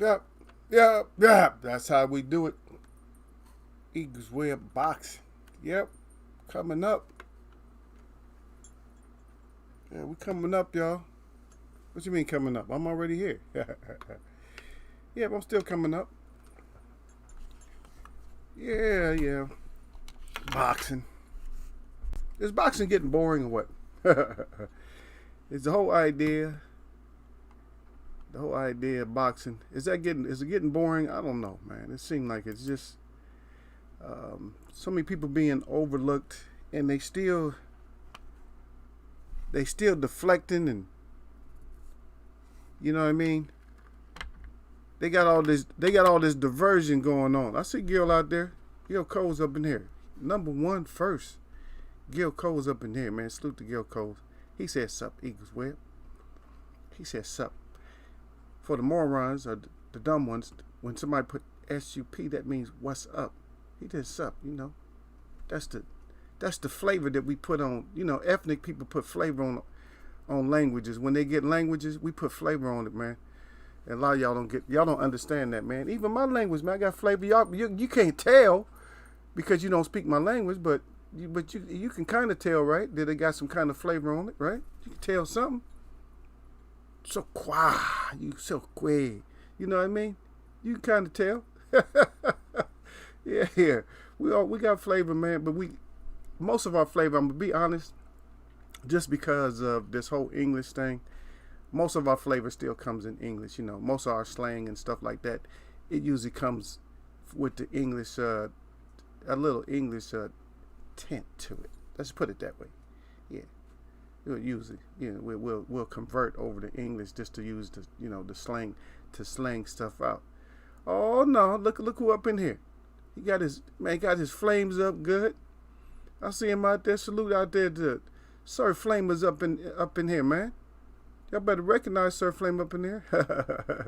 yep, yep, yep. That's how we do it. Eagles way of boxing. Yep, coming up. Yeah, we coming up, y'all. What you mean coming up? I'm already here. Yeah, but I'm still coming up. Yeah, yeah. Boxing. Is boxing getting boring or what? Is the whole idea of boxing, is it getting boring? I don't know, man. It seems like it's just so many people being overlooked, and they still deflecting, and you know what I mean. They got all this diversion going on. I see Gil out there. Gil Cole's up in here. Number one first. Gil Cole's up in here, man. Salute to Gil Cole. He said sup, Eagles Web. He said sup. For the morons or the dumb ones, when somebody put SUP, that means what's up. He did sup, you know. That's the flavor that we put on, you know, ethnic people put flavor on languages. When they get languages, we put flavor on it, man. And a lot of y'all don't understand that, man. Even my language, man, I got flavor. You can't tell because you don't speak my language, but you can kind of tell, right? That it got some kind of flavor on it, right? You can tell something. So you so quick. You know what I mean? You can kind of tell. Yeah. We got flavor, man, but most of our flavor, I'm gonna be honest, just because of this whole English thing, most of our flavor still comes in English. You know, most of our slang and stuff like that, it usually comes with the English, a little English tint to it. Let's put it that way. Yeah. We'll usually, you know, we'll convert over to English just to use the slang to slang stuff out. Oh no, look who up in here. He got his flames up good. I see him out there. Salute out there to Sir Flamer's up in here, man. Y'all better recognize Sir Flame up in there.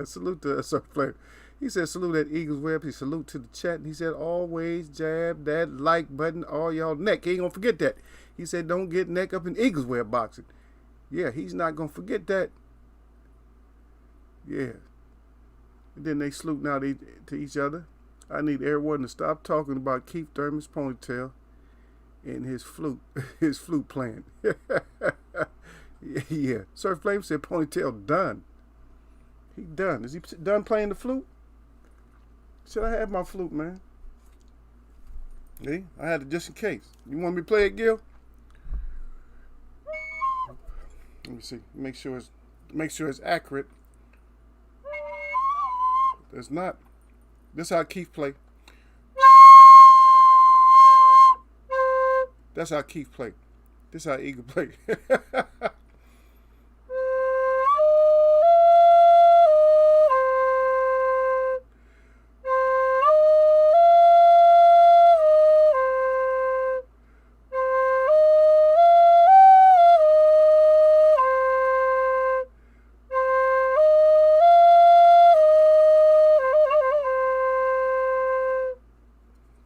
Salute to Sir Flame. He said salute at Eagles Web. He salute to the chat. And he said always jab that like button all y'all neck. He ain't gonna forget that. He said don't get neck up in Eagles Web boxing. Yeah, he's not gonna forget that. Yeah. And then they salute now to each other. I need everyone to stop talking about Keith Thurman's ponytail and his flute playing. Yeah. Sir Flame said ponytail done. He done. Is he done playing the flute? Should I have my flute, man? See, I had it just in case. You want me to play it, Gil? Let me see. Make sure it's accurate. It's not. This is how Keith play. That's how Keith play. This is how Eagle play.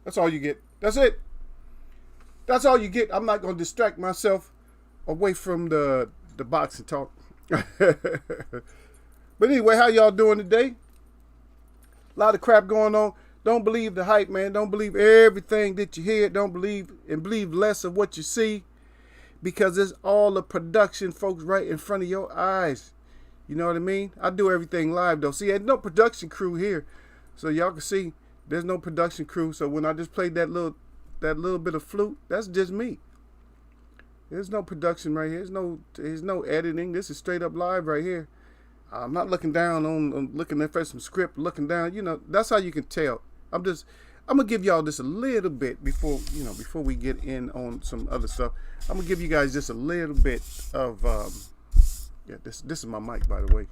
That's all you get. That's it. That's all you get. I'm not going to distract myself away from the boxing talk. But anyway, how y'all doing today? A lot of crap going on. Don't believe the hype, man. Don't believe everything that you hear. Don't believe less of what you see, because it's all a production, folks, right in front of your eyes. You know what I mean? I do everything live, though. See, there's no production crew here, so y'all can see there's no production crew. So when I just played that little bit of flute, that's just me. There's no production right here. There's no editing. This is straight up live right here. I'm not looking down on looking at some script, looking down. You know, that's how you can tell. I'm gonna give y'all just a little bit before we get in on some other stuff. I'm gonna give you guys just a little bit of this is my mic, by the way.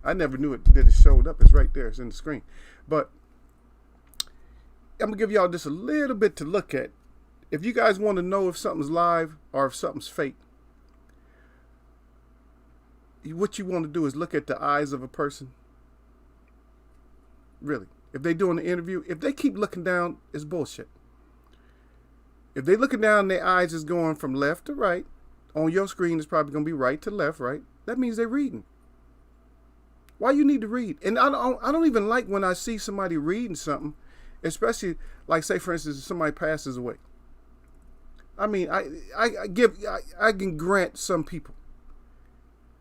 I never knew that it showed up. It's right there. It's in the screen. But I'm gonna give y'all just a little bit to look at. If you guys want to know if something's live or if something's fake, what you want to do is look at the eyes of a person. Really. If they're doing an interview, if they keep looking down, it's bullshit. If they're looking down, their eyes is going from left to right. On your screen, it's probably going to be right to left, right? That means they're reading. Why you need to read? And I don't even like when I see somebody reading something, especially like, say for instance, somebody passes away. I mean, I can grant some people,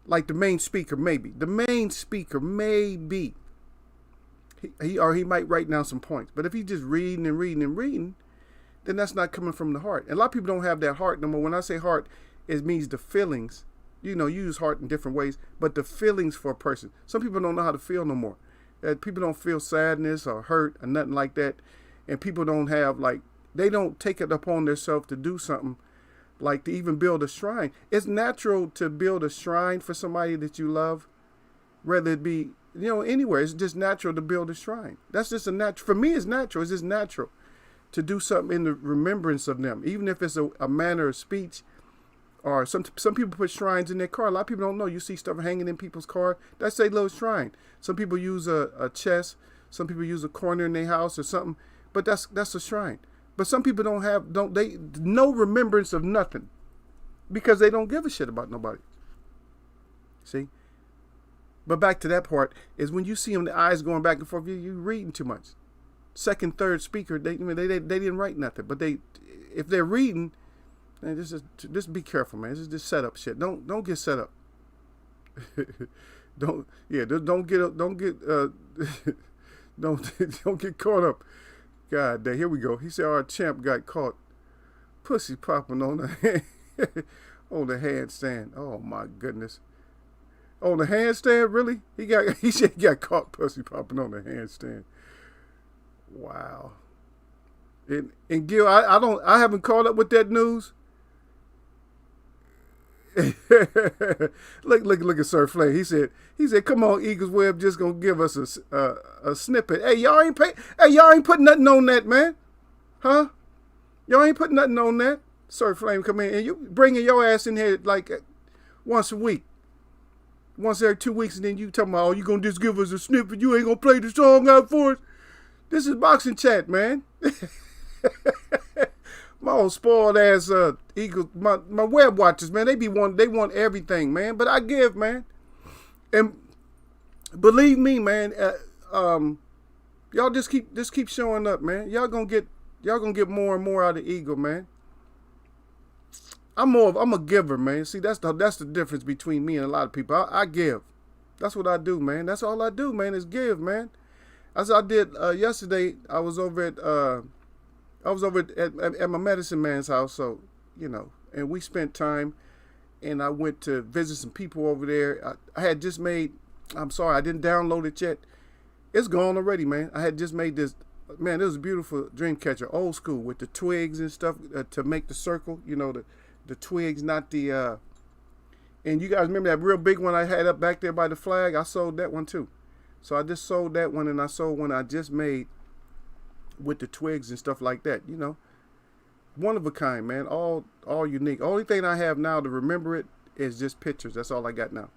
like the main speaker, maybe he might write down some points. But if he's just reading and reading and reading, then that's not coming from the heart. And a lot of people don't have that heart no more. When I say heart, it means the feelings. You use heart in different ways, but the feelings for a person. Some people don't know how to feel no more. People don't feel sadness or hurt or nothing like that. And people don't have, like, they don't take it upon themselves to do something, like to even build a shrine. It's natural to build a shrine for somebody that you love, whether it be, anywhere. It's just natural to build a shrine. That's just a natural. For me, it's natural. It's just natural to do something in the remembrance of them, even if it's a manner of speech. Or some people put shrines in their car. A lot of people don't know. You see stuff hanging in people's car. That's a little shrine. Some people use a chest. Some people use a corner in their house or something. But that's a shrine. But some people no remembrance of nothing, because they don't give a shit about nobody. See? But back to that part is when you see them, the eyes going back and forth. You reading too much. Second, third speaker, they didn't write nothing. But if they're reading. Man, just be careful, man. This is just set up shit. Don't get set up. don't get caught up. God damn, here we go. He said our champ got caught pussy popping on the on the handstand. Oh my goodness. On the handstand, really? He said he got caught pussy popping on the handstand. Wow. And Gil, I haven't caught up with that news. look at Sir Flay. He said, "Come on, Eagles Web, just gonna give us a snippet. Hey, y'all ain't putting nothing on that, man, huh? Y'all ain't putting nothing on that." Sir Flame come in and you bringing your ass in here like once a week, once every 2 weeks, and then you talking about, oh, you gonna just give us a snippet? You ain't gonna play the song out for us? This is boxing chat, man. My old spoiled ass Eagles, my web watchers, man, they want everything, man. But I give, man. And believe me, man, y'all just keep showing up, man. Y'all gonna get more and more out of Eagle, man. I'm a giver, man. See, that's the difference between me and a lot of people. I give. That's what I do, man. That's all I do, man, is give, man. As I did yesterday, I was over at my medicine man's house, so, and we spent time, and I went to visit some people over there. I had just made, I'm sorry, I didn't download it yet. It's gone already, man. I had just made this, man, it was a beautiful dream catcher, old school, with the twigs and stuff to make the circle, the twigs, not the, and you guys remember that real big one I had up back there by the flag? I sold that one too. So I just sold that one, and I sold one I just made with the twigs and stuff like that, one of a kind, man, all unique. Only thing I have now to remember it is just pictures. That's all I got now.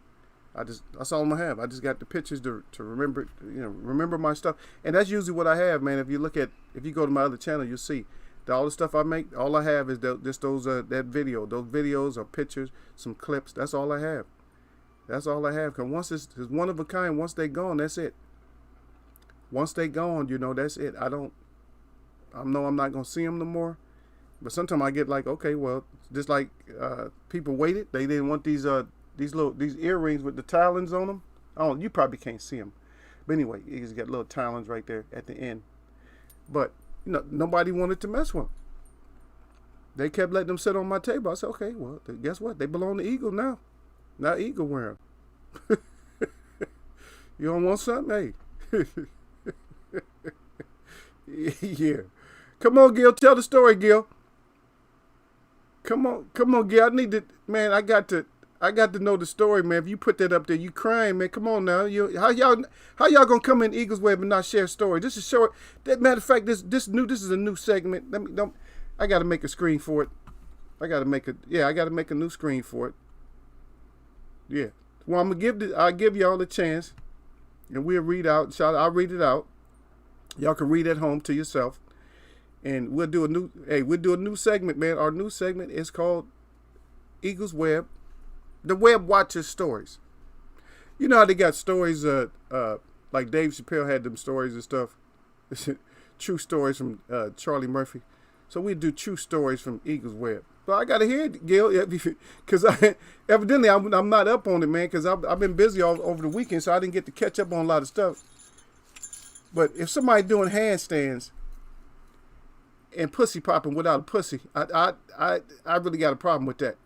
That's all I'm gonna have. I just got the pictures to remember it, remember my stuff. And that's usually what I have, man. If you go to my other channel, you'll see that all the stuff I make, all I have is those videos or pictures, some clips. That's all I have. That's all I have. Cause once it's one of a kind, once they gone, that's it. Once they gone, that's it. I know I'm not gonna see them no more. But sometimes I get like, okay, well, just like people waited. They didn't want these earrings with the talons on them. Oh, you probably can't see them. But anyway, you just got little talons right there at the end. But nobody wanted to mess with them. They kept letting them sit on my table. I said, okay, well, guess what? They belong to Eagle now. Now Eagle wear them. You don't want something? Hey. Yeah. Come on, Gil. Tell the story, Gil. Come on, Gil. I got to know the story, man. If you put that up there, you crying, man. Come on now. How y'all gonna come in Eagles Web and not share a story? This is short. Matter of fact, this is a new segment. I gotta make a screen for it. I gotta make a new screen for it. Yeah. Well, I'll give y'all a chance, and we'll read out. I'll read it out. Y'all can read at home to yourself, and we'll do a new segment, man. Our new segment is called Eagles Web, the Web Watchers Stories. You know how they got stories, like Dave Chappelle had them stories and stuff. True stories from Charlie Murphy. So we do true stories from Eagles Web. But I got to hear it, Gil, because evidently I'm not up on it, man, because I've been busy all over the weekend, so I didn't get to catch up on a lot of stuff. But if somebody doing handstands and pussy popping without a pussy, I really got a problem with that.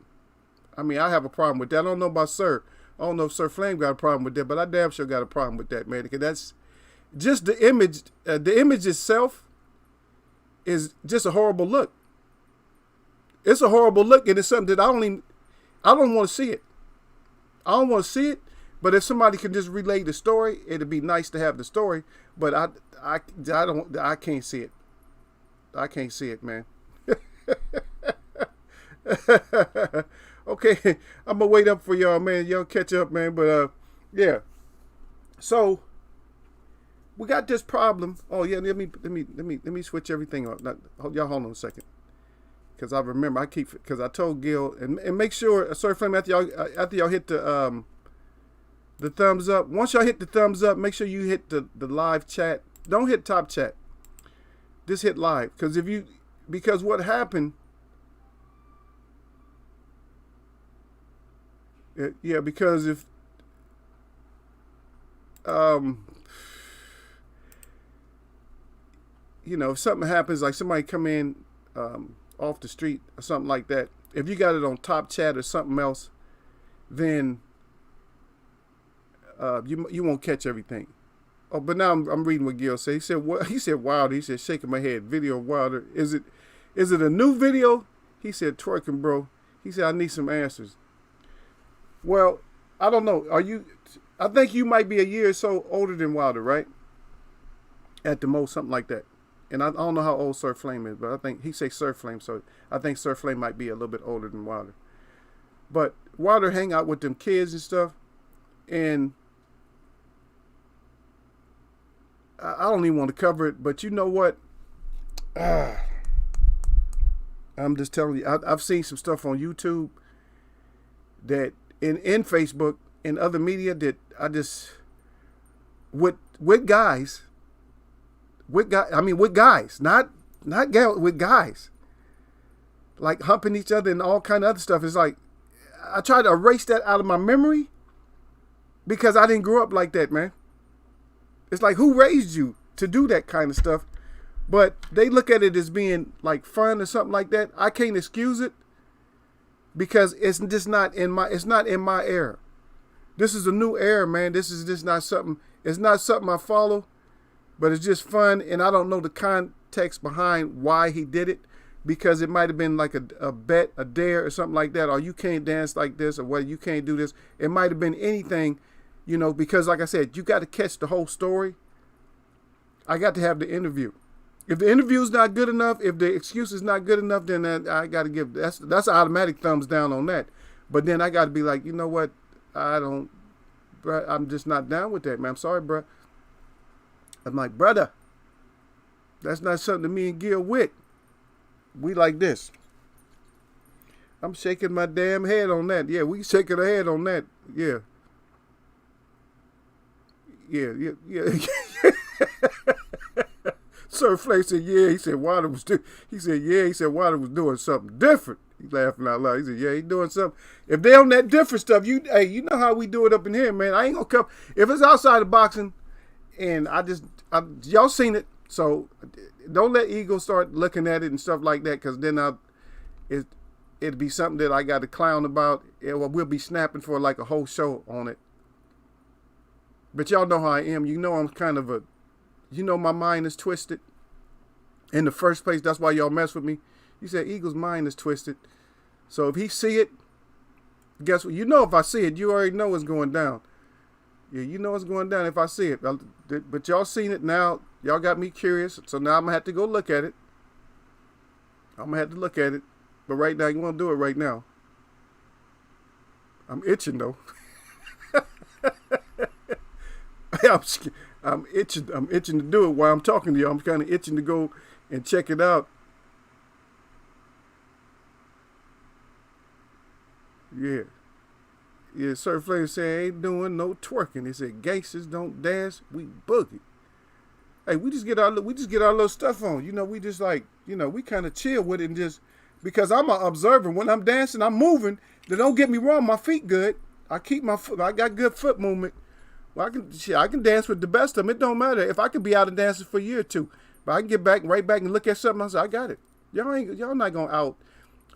I mean, I have a problem with that. I don't know about Sir. I don't know if Sir Flame got a problem with that, but I damn sure got a problem with that, man, because that's just the image. The image itself is just a horrible look. It's a horrible look, and it's something that I don't want to see it. I don't want to see it, but if somebody can just relay the story, it'd be nice to have the story, but I can't see it. I can't see it, man. Okay, I'm gonna wait up for y'all, man. Y'all catch up, man. But yeah. So we got this problem. Oh yeah, let me switch everything up. Y'all hold on a second, because I remember because I told Gil and make sure, Sir Flame, after y'all hit the thumbs up. Once y'all hit the thumbs up, make sure you hit the live chat. Don't hit top chat. Just hit live, because what happened. Yeah, because if if something happens, like somebody come in off the street or something like that, if you got it on top chat or something else, then you won't catch everything. Oh, but now I'm reading what Gil said. He said what? He said Wilder. He said shaking my head. Video of Wilder. Is it a new video? He said twerking, bro. He said I need some answers. Well, I don't know. I think you might be a year or so older than Wilder, right? At the most, something like that. And I don't know how old Sir Flame is, but I think he say Sir Flame, so I think Sir Flame might be a little bit older than Wilder. But Wilder hang out with them kids and stuff, and I don't even want to cover it, but you know what? I'm just telling you, I've seen some stuff on YouTube that in Facebook and other media that I just with guys, not gals, with guys, like humping each other and all kind of other stuff. It's like I try to erase that out of my memory because I didn't grow up like that, man. It's like, who raised you to do that kind of stuff? But they look at it as being like fun or something like that. I can't excuse it because it's just not in my era. This is a new era, man. This is just not something. It's not something I follow, but it's just fun, and I don't know the context behind why he did it, because it might have been like a bet, a dare, or something like that, or you can't dance like this, or what, you can't do this. It might have been anything, because like I said, you got to catch the whole story. I got to have the interview. If the interview is not good enough, if the excuse is not good enough, then I got to give, that's an automatic thumbs down on that. But then I got to be like, you know what? I'm just not down with that, man. I'm sorry, bro. I'm like, brother, that's not something that me and Gil with. We like this. I'm shaking my damn head on that. Yeah, we shaking our head on that. Yeah. Yeah. Sir Flake said, yeah. He said, Wilder was Wilder was doing something different. He laughing out loud. He said, yeah, he doing something. If they on that different stuff, you know how we do it up in here, man. I ain't gonna come. If it's outside of boxing, and y'all seen it, so don't let ego start looking at it and stuff like that, because then it'd be something that I got to clown about. We'll be snapping for like a whole show on it. But y'all know how I am. You know I'm kind of my mind is twisted. In the first place, that's why y'all mess with me. You said Eagle's mind is twisted. So if he see it, guess what? If I see it, you already know it's going down. Yeah, you know it's going down if I see it. But y'all seen it now. Y'all got me curious. So now I'm going to have to go look at it. I'm going to have to look at it. But right now, you want to do it right now. I'm itching, though. I'm itching to do it while I'm talking to you. I'm kind of itching to go and check it out. Yeah. Yeah, Sir Flame said ain't doing no twerking. He said gangsters don't dance, we boogie. Hey, we just get our little stuff on. You know, we just like, you know, we kind of chill with it and just because I'm an observer. When I'm dancing, I'm moving. Then don't get me wrong, my feet good. I keep my foot. I got good foot movement. Well, I can dance with the best of them. It don't matter if I could be out of dancing for a year or two, but I can get back right back and look at something. I say I got it. Y'all not gonna out.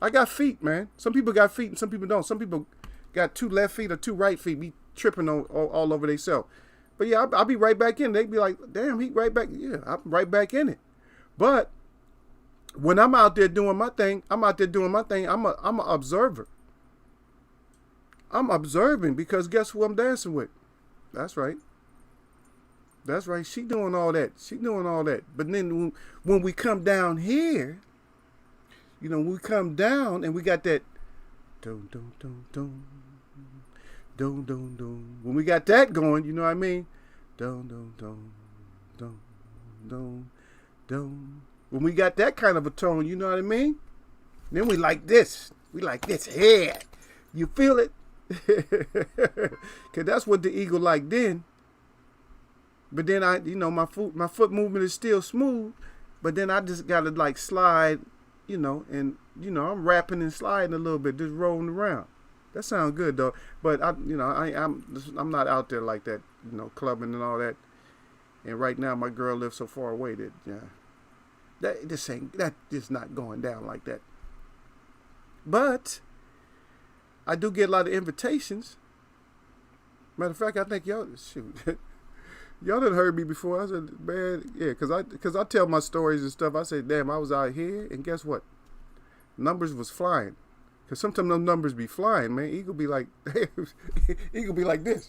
I got feet, man. Some people got feet and some people don't. Some people got two left feet or two right feet. Be tripping on all over themselves. But yeah, I'll be right back in. They be like, damn, he right back. Yeah, I'm right back in it. But when I'm out there doing my thing, I'm a observer. I'm observing because guess who I'm dancing with? That's right. That's right. She doing all that. But then when we come down here, you know, we come down and we got that dun dun dun dun dun dun dun. When we got that going, you know what I mean? Dun dun dun dun dun dun. When we got that kind of a tone, you know what I mean? Then we like this. We like this here. You feel it? Cause that's what the eagle like then. But then my foot movement is still smooth. But then I just gotta like slide, you know, and I'm rapping and sliding a little bit, just rolling around. That sounds good though. But I'm not out there like that, you know, clubbing and all that. And right now my girl lives so far away that that just not going down like that. But I do get a lot of invitations. Matter of fact, I think y'all done heard me before. I said, man, yeah, cause I tell my stories and stuff. I say, damn, I was out here, and guess what? Numbers was flying. Cause sometimes those numbers be flying, man. Eagle be like, Eagle be like this.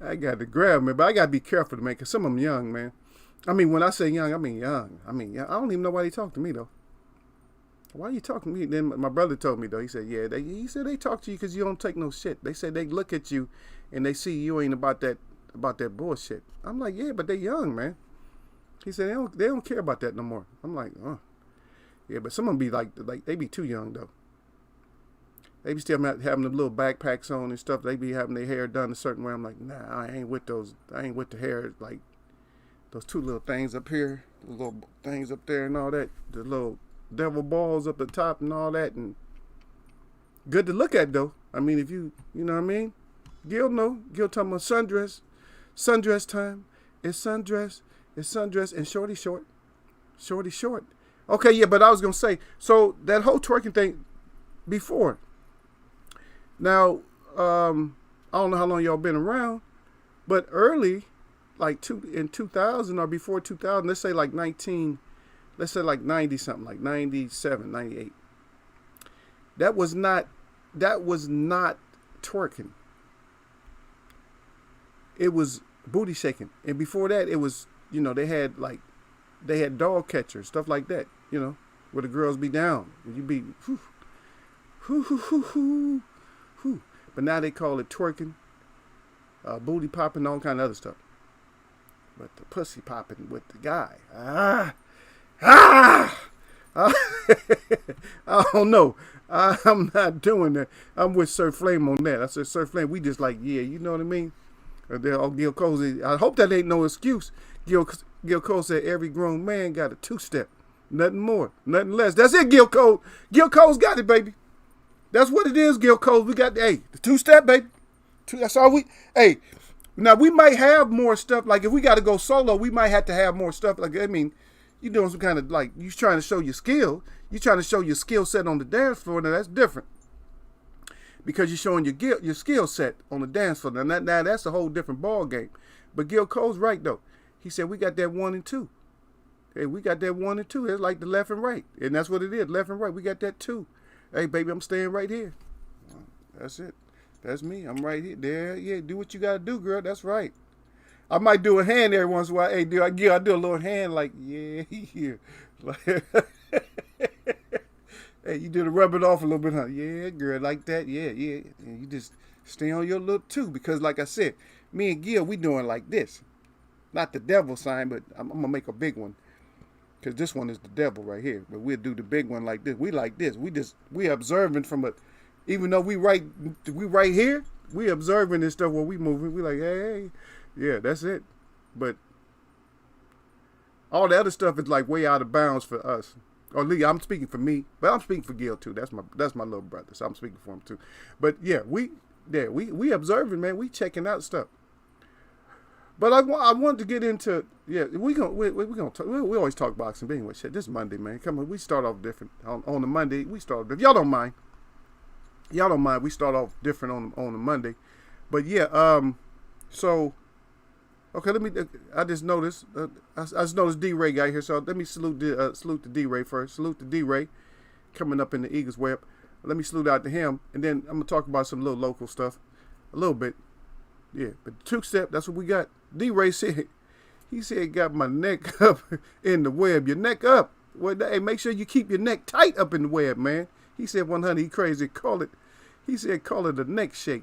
I got to grab me, but I got to be careful, man, cause some of them young, man. I mean, when I say young, I mean young. I don't even know why they talk to me, though. Why are you talking to me? Then my brother told me, though. He said, yeah, they talk to you because you don't take no shit. They said they look at you and they see you ain't about that bullshit. I'm like, yeah, but they young, man. He said, they don't care about that no more. I'm like, yeah, but some of them be like they be too young, though. They be still having the little backpacks on and stuff. They be having their hair done a certain way. I'm like, nah, I ain't with those. I ain't with the hair, like, those two little things up here, the little things up there and all that, the little devil balls up the top and all that, and good to look at though. I mean, if you know what I mean. Gil talking about sundress time. It's sundress, and shorty short. Okay, yeah, but I was gonna say, so that whole twerking thing before. Now, I don't know how long y'all been around, but early. Like in 2000 or before 2000, let's say like 90 something, like 97, 98. That was not twerking. It was booty shaking. And before that, it was, you know, they had dog catchers, stuff like that, you know, where the girls be down and you be whoo. But now they call it twerking, booty popping, all kind of other stuff. But the pussy popping with the guy. I don't know. I'm not doing that. I'm with Sir Flame on that. I said, Sir Flame, we just like, yeah, you know what I mean? Gil Cole, I hope that ain't no excuse. Gil Cole said every grown man got a two-step. Nothing more, nothing less. That's it, Gil Cole. Gil Cole's got it, baby. That's what it is, Gil Cole. We got, the two-step, baby. That's all now, we might have more stuff. Like, if we got to go solo, we might have to have more stuff. Like, I mean, you're doing some kind of, like, you're trying to show your skill. You're trying to show your skill set on the dance floor. Now, that's different. Because you're showing your skill set on the dance floor. Now, that's a whole different ball game. But Gil Cole's right, though. He said, we got that 1 and 2. Hey, we got that 1 and 2. It's like the left and right. And that's what it is, left and right. We got that 2. Hey, baby, I'm staying right here. That's it. That's me. I'm right here. There, yeah. Do what you gotta do, girl. That's right. I might do a hand every once in a while. Hey, I do a little hand like, yeah, here. Like, hey, you did rub it off a little bit, huh? Yeah, girl, like that. Yeah. And you just stay on your little 2 because, like I said, me and Gil, we doing like this. Not the devil sign, but I'm gonna make a big one. Because this one is the devil right here. But we'll do the big one like this. We like this. We observing from a, even though we right here, we observing this stuff while we moving. We like, hey, yeah, that's it. But all the other stuff is like way out of bounds for us. Or Lee, I'm speaking for me, but I'm speaking for Gil too. That's my little brother, so I'm speaking for him too. But yeah, we observing, man. We checking out stuff. But I wanted to get into, we always talk boxing, but anyway, shit, this is Monday, man. Come on, we start off different on the Monday. We start off, if y'all don't mind, we start off different on the Monday. But yeah, so okay, I just noticed, D-Ray got here, so let me salute the D-Ray first. Salute to D-Ray coming up in the Eagles web. Let me salute out to him, and then I'm gonna talk about some little local stuff, a little bit. Yeah, but two-step, that's what we got. D-Ray said, he said, got my neck up in the web. Your neck up. Well, hey, make sure you keep your neck tight up in the web, man. He said, 100, he crazy. Call it a neck shake.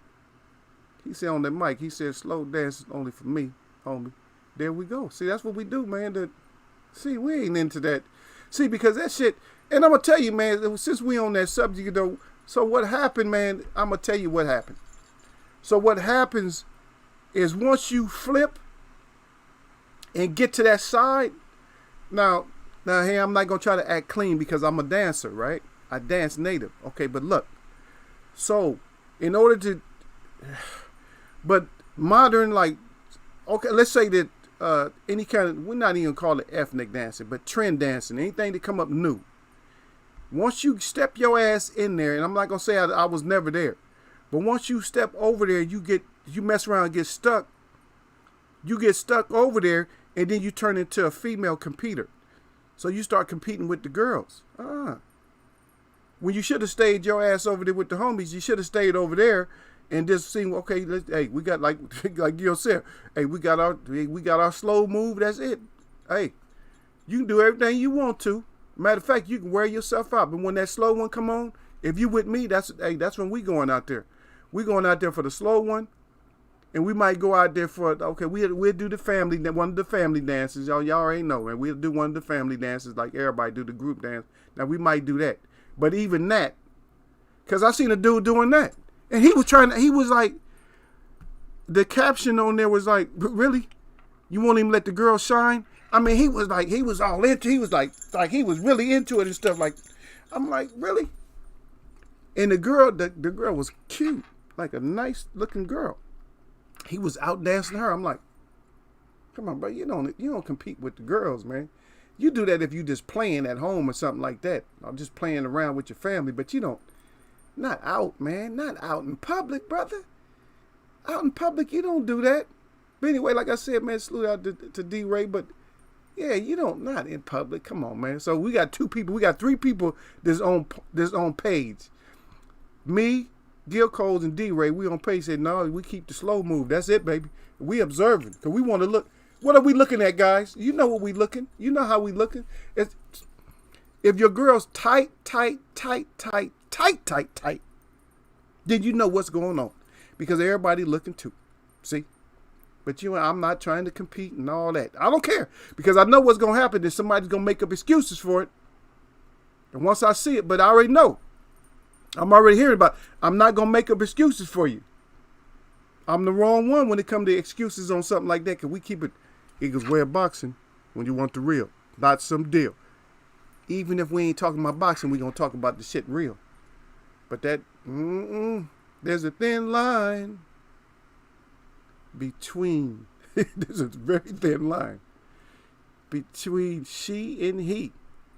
He said on the mic, he said, slow dance is only for me, homie. There we go. See, that's what we do, man. See, we ain't into that. See, because that shit, and I'm going to tell you, man, since we on that subject, though, so what happened, man, I'm going to tell you what happened. So what happens is once you flip and get to that side, now, hey, I'm not going to try to act clean because I'm a dancer, right? I dance native. Okay, but look. So, in order to, but modern, like, okay, let's say that any kind of, we're not even call it ethnic dancing, but trend dancing, anything that come up new. Once you step your ass in there, and I'm not going to say I was never there, but once you step over there, you mess around and get stuck. You get stuck over there, and then you turn into a female competitor. So you start competing with the girls. When you should have stayed your ass over there with the homies, you should have stayed over there and just seen, okay, hey, we got like Gil said, hey, we got our slow move, that's it. Hey, you can do everything you want to. Matter of fact, you can wear yourself out. But when that slow one come on, if you with me, that's when we going out there. We going out there for the slow one. And we might go out there for, okay, we'll do one of the family dances. Y'all already know, man. We'll do one of the family dances like everybody do the group dance. Now, we might do that. But even that, because I seen a dude doing that. And he was like, the caption on there was like, really? You won't even let the girl shine? I mean, he was like, he was all into, he was like he was really into it and stuff. Like, I'm like, really? And the girl was cute, like a nice looking girl. He was out dancing her. I'm like, come on, bro. You don't compete with the girls, man. You do that if you just playing at home or something like that, or just playing around with your family. But you don't, not out, man. Not out in public, brother. Out in public, you don't do that. But anyway, like I said, man, salute out to D-Ray. But yeah, you don't, not in public. Come on, man. So we got 2 people. We got 3 people that's on page. Me, Gil Coles, and D-Ray, we on page. Said, no, we keep the slow move. That's it, baby. We observing. Because we want to look. What are we looking at, guys? You know what we looking. You know how we looking. If your girl's tight, then you know what's going on. Because everybody looking too. See? But I'm not trying to compete and all that. I don't care. Because I know what's going to happen. Is somebody's going to make up excuses for it. And once I see it, but I already know. I'm already hearing about it. I'm not going to make up excuses for you. I'm the wrong one when it comes to excuses on something like that. Because we keep it Eagles way of boxing when you want the real. Not some deal. Even if we ain't talking about boxing, we going to talk about the shit real. But that, there's a thin line between, there's a very thin line between she and he.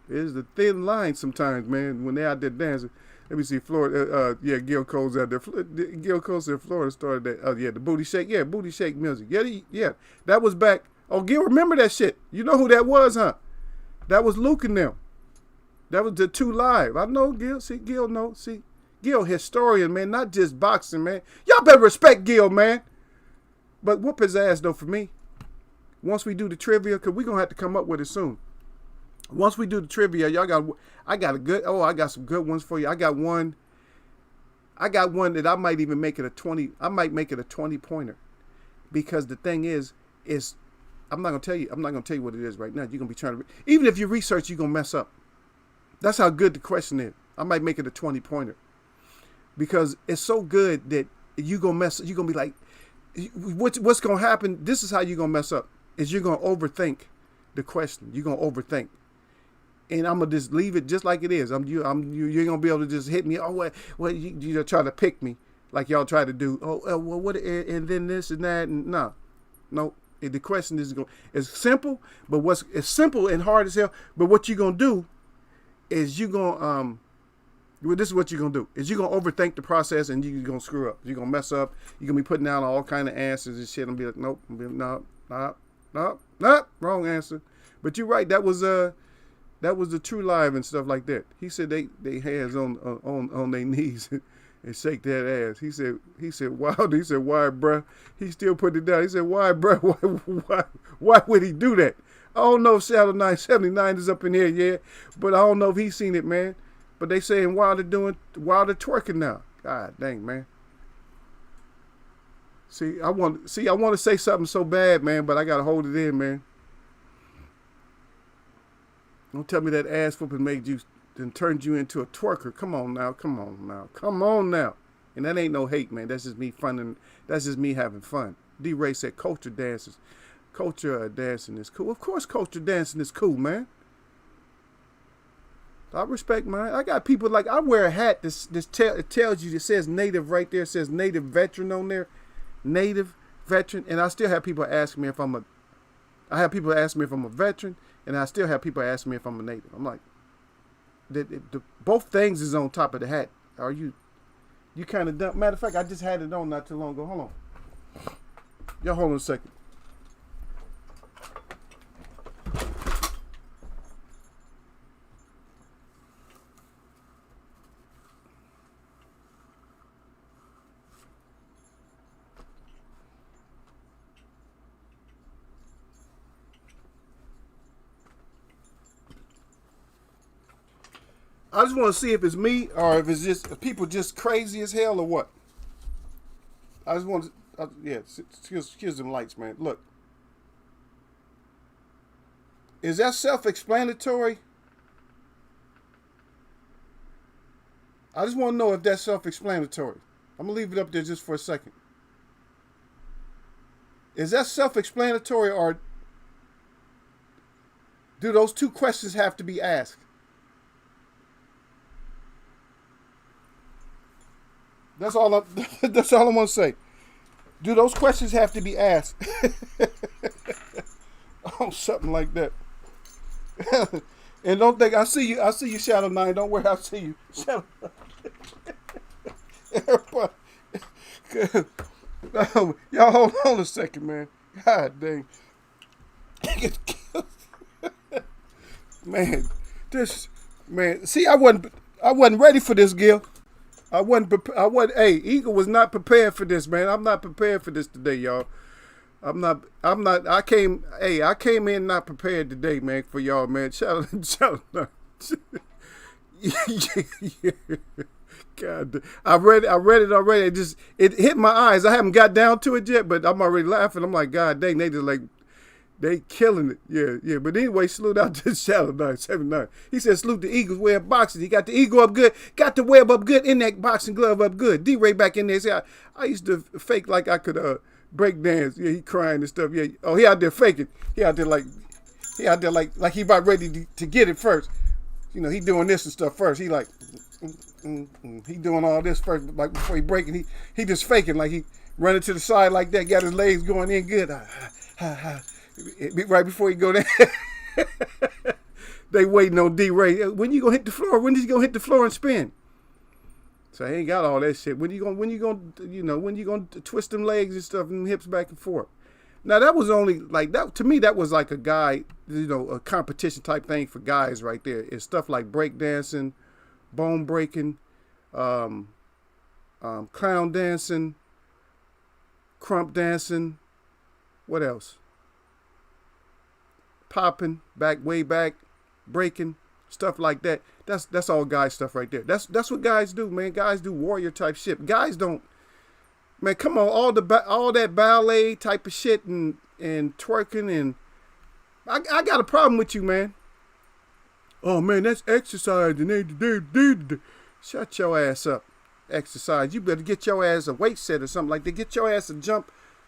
There's a thin line sometimes, man, when they're out there dancing. Let me see, Florida, Gil Cole's out there. Gil Cole said Florida started that, the booty shake. Yeah, booty shake music. Yeah, that was back. Oh, Gil, remember that shit. You know who that was, huh? That was Luke and them. That was the 2 Live. I know Gil. See, Gil know. See, Gil historian, man, not just boxing, man. Y'all better respect Gil, man. But whoop his ass, though, for me. Once we do the trivia, because we're going to have to come up with it soon. Once we do the trivia, I got some good ones for you. I got one that I might even make it a 20. I might make it a 20-pointer. Because the thing is I'm not gonna tell you. I'm not gonna tell you what it is right now. You're gonna be trying to. Even if you research, you're gonna mess up. That's how good the question is. I might make it a 20-pointer because it's so good that you gonna mess. You're gonna be like, what's gonna happen? This is how you're gonna mess up. Is you're gonna overthink the question. You're gonna overthink. And I'm gonna just leave it just like it is. You're gonna be able to just hit me. Oh, well, you try to pick me like y'all try to do. Oh, well, what? And then this and that. And no. The question is it's simple, but it's simple and hard as hell. But what you're gonna do is you're gonna well, this is what you're gonna do is you're gonna overthink the process and you're gonna screw up. You're gonna mess up. You're gonna be putting down all kind of answers and shit and be like, nope, wrong answer. But you're right. That was the True Live and stuff like that. He said they hands on their knees and shake that ass. He said, wow. He said, why, bruh? He still put it down. He said, why, bruh? Why would he do that? I don't know if Shadow 979 is up in here, yeah, but I don't know if he's seen it, man. But they saying Wilder twerking now. God dang, man. I want to say something so bad, man, but I gotta hold it in, man. Don't tell me that ass whooping made you and turned you into a twerker. Come on now. And that ain't no hate, man. That's just me funning. That's just me having fun. D-Ray said culture dancing is cool. Of course culture dancing is cool, man. I respect mine. I got people like, I wear a hat it tells you, it says native right there. It says native veteran on there. Native veteran. And I still have people ask me if I'm a veteran, and I still have people ask me if I'm a native. I'm like, both things is on top of the hat. Are you kind of dumb? Matter of fact, I just had it on not too long ago. Hold on. Y'all hold on a second. I just want to see if it's me or if it's just people just crazy as hell or what. I just want to, here's them lights, man. Look. Is that self-explanatory? I just want to know if that's self-explanatory. I'm going to leave it up there just for a second. Is that self-explanatory or do those two questions have to be asked? That's all I want to say. Do those questions have to be asked? Oh, something like that. And don't think I see you, Shadow 9. Don't worry, I see you. Shadow 9. Y'all hold on a second, man. God dang. Man, see, I wasn't ready for this, Gil. Hey, Eagle was not prepared for this, man. I'm not prepared for this today, y'all. I came in not prepared today, man, for y'all, man. Shout out. Yeah. God, I read it already. It hit my eyes. I haven't got down to it yet, but I'm already laughing. I'm like, God dang, they killing it. Yeah. But anyway, salute out to Shadow 979. He said, salute the Eagles wearing boxing. He got the eagle up good, got the web up good, in that boxing glove up good. D-Ray back in there. See, I used to fake like I could break dance. Yeah, he crying and stuff. Yeah. Oh, he out there faking. He out there like he about ready to get it first. You know, he doing this and stuff first. He like, he doing all this first, like before he breaking. He just faking like he running to the side like that, got his legs going in good. Right before he go there, they waiting on D-Ray. When you gonna hit the floor? When is he gonna hit the floor and spin? So he ain't got all that shit. When you gonna twist them legs and stuff and hips back and forth? Now that was only like that to me. That was like a guy, a competition type thing for guys right there. It's stuff like break dancing, bone breaking, clown dancing, crump dancing. What else? Popping, way back, breaking, stuff like that. That's all guy stuff right there. That's what guys do, man. Guys do warrior type shit. Guys don't, man. Come on, all that ballet type of shit and twerking I got a problem with you, man. Oh man, that's exercise and they. Shut your ass up. Exercise. You better get your ass a weight set or something like that. Get your ass a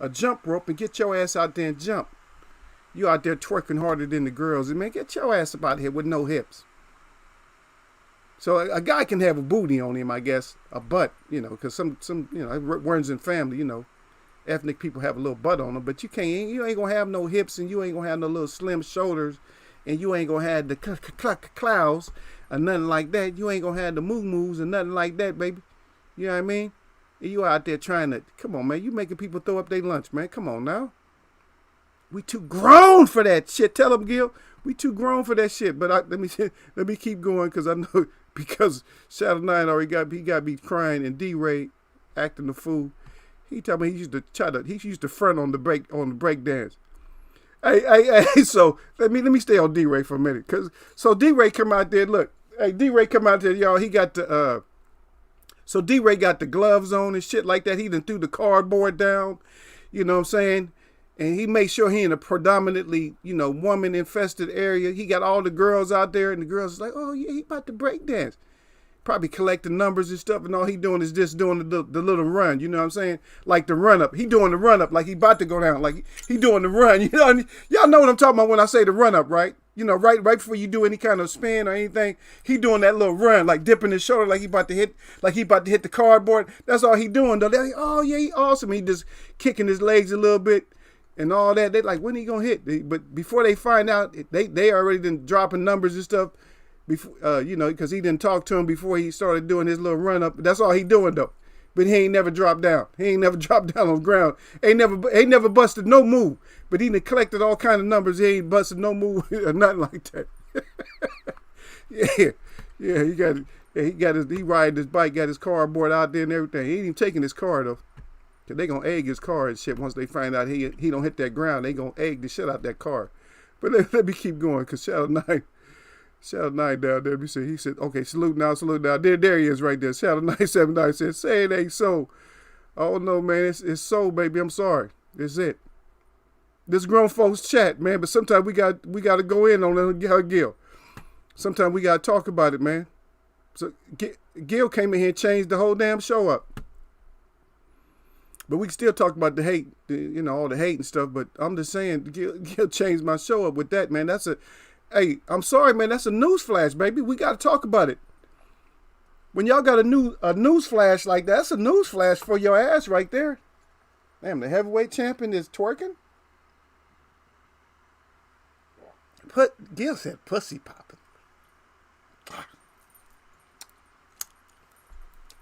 jump rope and get your ass out there and jump. You out there twerking harder than the girls. And man, get your ass up out here with no hips. So a guy can have a booty on him, I guess, a butt, because some it runs in family, ethnic people have a little butt on them, but you ain't gonna have no hips, and you ain't gonna have no little slim shoulders, and you ain't gonna have the clouds or nothing like that. You ain't gonna have the moo-moos or nothing like that, baby. You know what I mean? And you out there trying to, come on, man, you making people throw up their lunch, man. Come on now. We too grown for that shit. Tell them, Gil, we too grown for that shit. But let me keep going, because I know, because Shadow 9 already got me crying, and D-Ray acting the fool. He told me he used to front on the break dance. Hey, so let me stay on D-Ray for a minute. So D-Ray come out there, look. Hey, D-Ray come out there, y'all. He got so D-Ray got the gloves on and shit like that. He done threw the cardboard down, you know what I'm saying? And he made sure he in a predominantly, woman-infested area. He got all the girls out there, and the girls is like, oh, yeah, he about to break dance. Probably collecting numbers and stuff, and all he doing is just doing the little run, you know what I'm saying? Like the run-up. He doing the run-up like he about to go down, like he doing the run. Y'all know what I'm talking about when I say the run-up, right? Right before you do any kind of spin or anything, he doing that little run, like dipping his shoulder, like he about to hit the cardboard. That's all he doing, though. They're like, oh, yeah, he awesome. He just kicking his legs a little bit. And all that, they like, when he gonna hit? But before they find out, they already been dropping numbers and stuff. Before, because he didn't talk to him before he started doing his little run up. That's all he doing though. But he ain't never dropped down. He ain't never dropped down on the ground. Ain't never busted no move. But he done collected all kind of numbers. He ain't busted no move or nothing like that. yeah. He riding his bike, got his cardboard out there and everything. He ain't even taking his car though. Cause they gonna egg his car and shit. Once they find out he don't hit that ground, they gonna egg the shit out that car. But let me keep going, cause Shadow 9 down there. He said, okay, salute now. There he is right there. Shadow 979 said, say it ain't so. Oh no, man, it's so, baby. I'm sorry. It's it. This grown folks chat, man. But sometimes we got to go in on her Gil. Sometimes we gotta talk about it, man. So Gil came in here and changed the whole damn show up. But we can still talk about the hate, all the hate and stuff. But I'm just saying, Gil changed my show up with that, man. Hey, I'm sorry, man. That's a news flash, baby. We got to talk about it. When y'all got a news flash like that, that's a news flash for your ass right there. Damn, the heavyweight champion is twerking. Gil said pussy popping.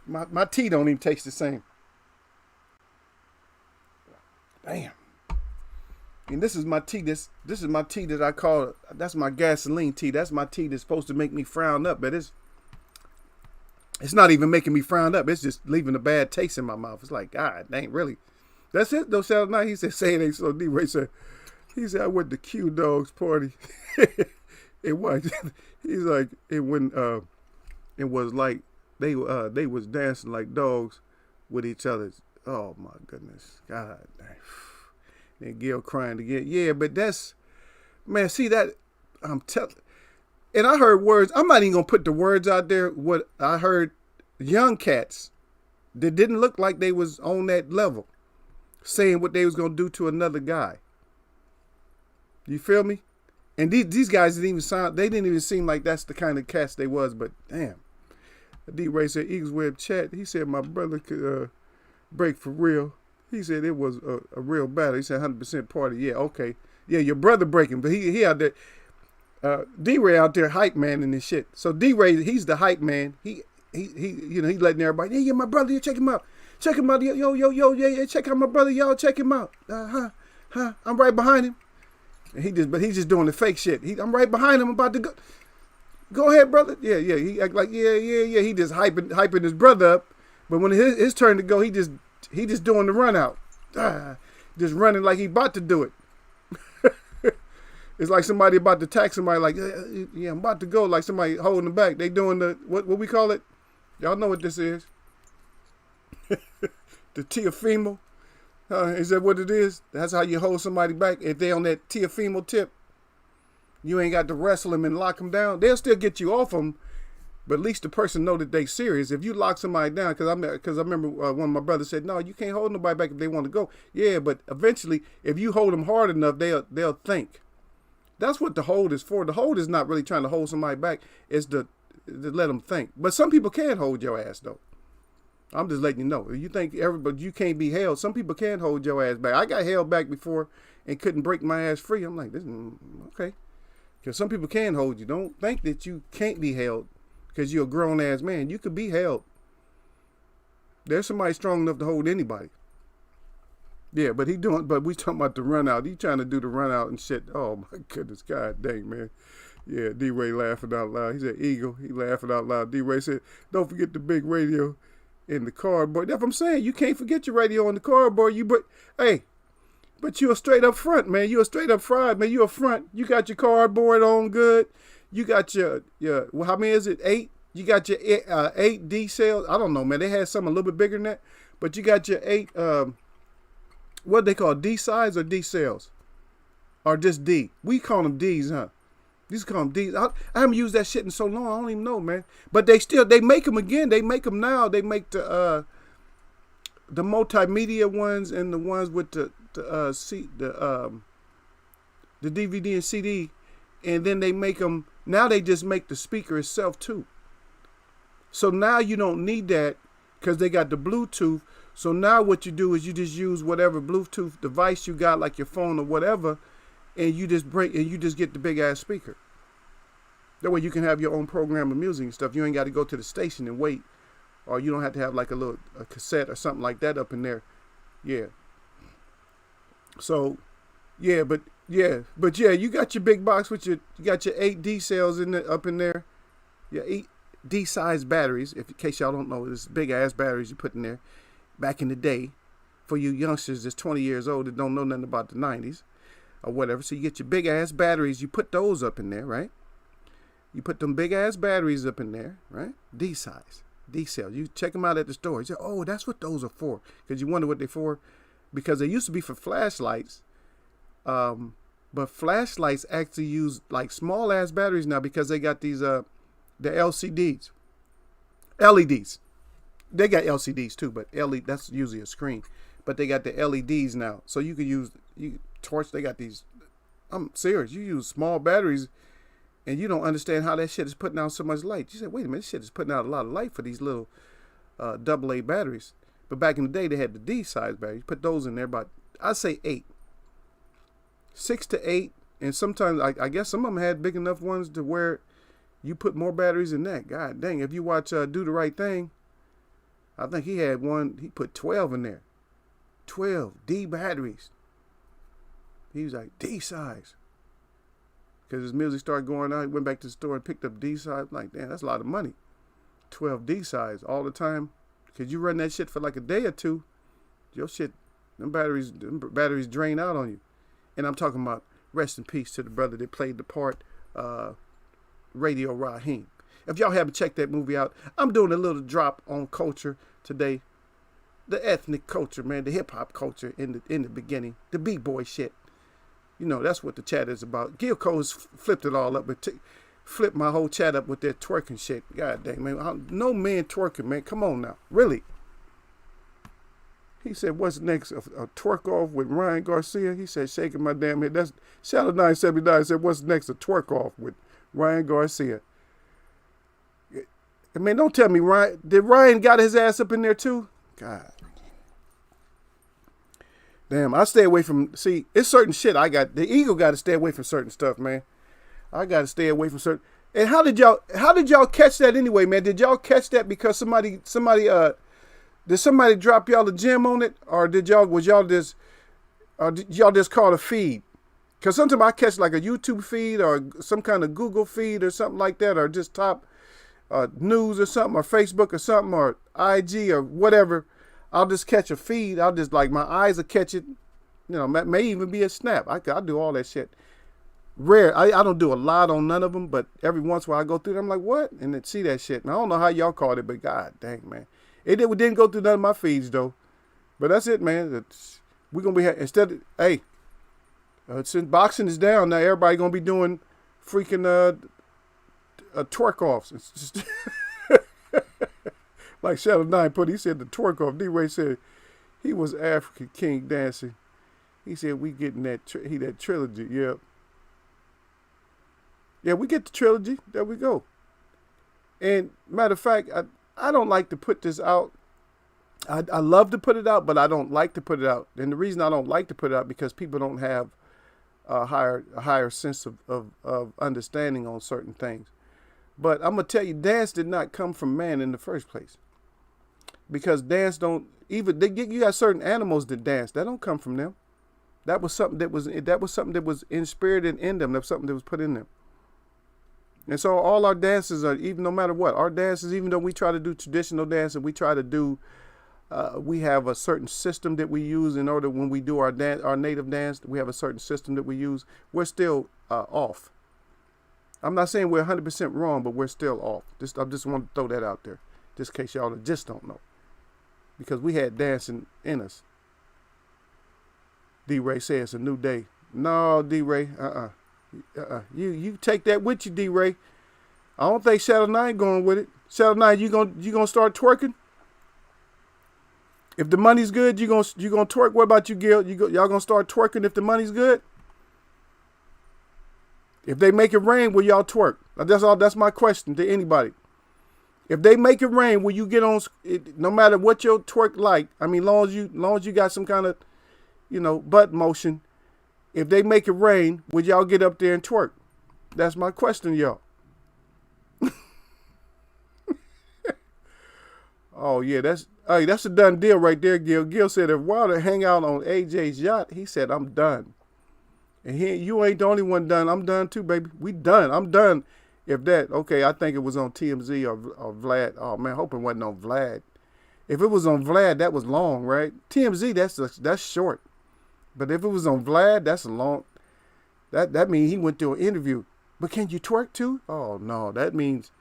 My tea don't even taste the same. Damn. And this is my tea. This is my tea that I call, that's my gasoline tea. That's my tea that's supposed to make me frown up, but it's not even making me frown up. It's just leaving a bad taste in my mouth. It's like, God, dang, really. That's it though, Shadow 9. He said, say it ain't so. D-Ray said, I went to Q Dog's party. It was. He's like, it was like they was dancing like dogs with each other. Oh my goodness, God. And Gil crying again. Yeah, but that's, man, see that, I'm telling, and I heard words, I'm not even going to put the words out there, what I heard young cats that didn't look like they was on that level saying what they was going to do to another guy. You feel me? And these guys didn't even seem like that's the kind of cats they was, but damn. D-Ray said, Eagles Web chat, he said my brother could, break for real. He said it was a real battle. He said 100% party. Yeah, okay. Yeah, your brother breaking, but he out there. D-Ray out there hype man and this shit. So D-Ray, he's the hype man. He letting everybody. Yeah, my brother. Yeah, check him out. Check him out. Yo. Yeah. Check out my brother. Y'all check him out. I'm right behind him. And he's just doing the fake shit. I'm right behind him. I'm about to go. Go ahead, brother. Yeah. He act like yeah. He just hyping his brother up. But when his turn to go, he just doing the run out. Just running like he about to do it. It's like somebody about to attack somebody like, yeah, I'm about to go. Like somebody holding them back. They doing the, what we call it? Y'all know what this is. The tiafimo. Is that what it is? That's how you hold somebody back if they on that tiafimo tip. You ain't got to wrestle them and lock them down. They'll still get you off them, but at least the person know that they serious. If you lock somebody down, because I remember one of my brothers said, no, you can't hold nobody back if they want to go. Yeah, but eventually, if you hold them hard enough, they'll think. That's what the hold is for. The hold is not really trying to hold somebody back. It's to let them think. But some people can hold your ass, though. I'm just letting you know. You think everybody, you can't be held. Some people can hold your ass back. I got held back before and couldn't break my ass free. I'm like, this okay. Because some people can hold you. Don't think that you can't be held because you're a grown ass man. You could be held. There's somebody strong enough to hold anybody. Yeah, but we talking about the run out. He trying to do the run out and shit. Oh my goodness, God dang, man. Yeah, D-Ray laughing out loud. He said, Eagle. He laughing out loud. D-Ray said, don't forget the big radio in the cardboard. That's what I'm saying. You can't forget your radio in the cardboard. But you're straight up front, man. You're straight up fried, man. You're front. You got your cardboard on good. You got your well, how many is it? 8? You got your 8 D cells. I don't know, man. They had some a little bit bigger than that. But you got your 8, what they call D size or D cells? Or just D? We call them Ds, huh? These call them Ds. I haven't used that shit in so long. I don't even know, man. But they make them again. They make them now. They make the multimedia ones and the ones with the DVD and CD, and then they make them. Now they just make the speaker itself too. So now you don't need that because they got the Bluetooth. So now what you do is you just use whatever Bluetooth device you got, like your phone or whatever, and you just get the big ass speaker. That way you can have your own program of music and stuff. You ain't got to go to the station and wait, or you don't have to have like a cassette or something like that up in there. Yeah. So, you got your big box with you got your 8 D cells up in there. Yeah, 8 D size batteries. In case y'all don't know, it's big ass batteries you put in there. Back in the day, for you youngsters that's 20 years old that don't know nothing about the 90s or whatever. So you get your big ass batteries. You put those up in there, right? You put them big ass batteries up in there, right? D size, D cells. You check them out at the store. You say, oh, that's what those are for. Because you wonder what they're for. Because they used to be for flashlights. But flashlights actually use like small ass batteries now because they got these the LCDs. LEDs. They got LCDs too, but LED, that's usually a screen. But they got the LEDs now. So you can use torch. They got these. I'm serious. You use small batteries and you don't understand how that shit is putting out so much light. You say, wait a minute, this shit is putting out a lot of light for these little AA batteries. But back in the day, they had the D size batteries. You put those in there, about, I'd say 8. 6 to 8. And sometimes, I guess some of them had big enough ones to where you put more batteries than that. God dang, if you watch Do the Right Thing, I think he had one, he put 12 in there. 12 D batteries. He was like, D size. Because his music started going out, he went back to the store and picked up D size. I'm like, damn, that's a lot of money. 12 D size all the time. Because you run that shit for like a day or two, your shit, them batteries drain out on you. And I'm talking about rest in peace to the brother that played the part, Radio Raheem. If y'all haven't checked that movie out, I'm doing a little drop on culture today. The ethnic culture, man, the hip-hop culture in the beginning. The B-boy shit. You know, that's what the chat is about. Gil Cole's flipped it all up, but flipped my whole chat up with that twerking shit. God dang, man. No man twerking, man. Come on now. Really? He said, what's next? A twerk off with Ryan Garcia? He said, shaking my damn head. That's Shadow 979 said, what's next? A twerk off with Ryan Garcia. I mean, don't tell me did Ryan got his ass up in there too? God. Damn, I stay away from, it's certain shit the Eagle got to stay away from certain stuff, man. I got to stay away from certain. And how did y'all catch that anyway, man? Did y'all catch that because somebody did somebody drop y'all a gem on it? Or did y'all just call a feed? Because sometimes I catch like a YouTube feed or some kind of Google feed or something like that, or just top news or something, or Facebook or something, or IG or whatever. I'll just catch a feed. I'll just like my eyes will catch it. You know, may even be a snap. I do all that shit. Rare. I don't do a lot on none of them, but every once in a while I go through them, I'm like, what? And then see that shit. And I don't know how y'all caught it, but god dang, man. It didn't go through none of my feeds though. But that's it, man. We're gonna be since boxing is down now, everybody gonna be doing freaking twerk offs. It's just like Shadow 9 put, he said the twerk off. D-Ray said he was African King dancing. He said we getting that that trilogy. Yep. Yeah, we get the trilogy. There we go. And matter of fact, I don't like to put this out. I love to put it out, but I don't like to put it out. And the reason I don't like to put it out because people don't have a higher sense of understanding on certain things. But I'm gonna tell you, dance did not come from man in the first place. Because dance don't even you got certain animals that dance. That don't come from them. That was something that was inspirited in them. That was something that was put in them. And so all our dances are, even no matter what, our dances, even though we try to do traditional dance and we try to do, we have a certain system that we use in order when we do our native dance, we have a certain system that we use. We're still off. I'm not saying we're 100% wrong, but we're still off. I just want to throw that out there, just in case y'all just don't know. Because we had dancing in us. D-Ray says it's a new day. No, D-Ray, You take that with you, D-Ray. I don't think Shadow 9 going with it. Shadow 9, you gonna start twerking? If the money's good, you gonna twerk. What about you, Gil? Y'all gonna start twerking if the money's good? If they make it rain, will y'all twerk? That's my question to anybody. If they make it rain, will you get on? No matter what your twerk like. I mean, long as you got some kind of, butt motion. If they make it rain, would y'all get up there and twerk? That's my question, y'all. Oh yeah, that's a done deal right there, Gil. Gil said if Wilder hang out on AJ's yacht, he said I'm done. And you ain't the only one done. I'm done too, baby. We done. I'm done. If that, okay, I think it was on TMZ or Vlad. Oh man, hoping it wasn't on Vlad. If it was on Vlad, that was long, right? TMZ, that's short. But if it was on Vlad, that's a long. That means he went through an interview. But can you twerk too? Oh no, that means,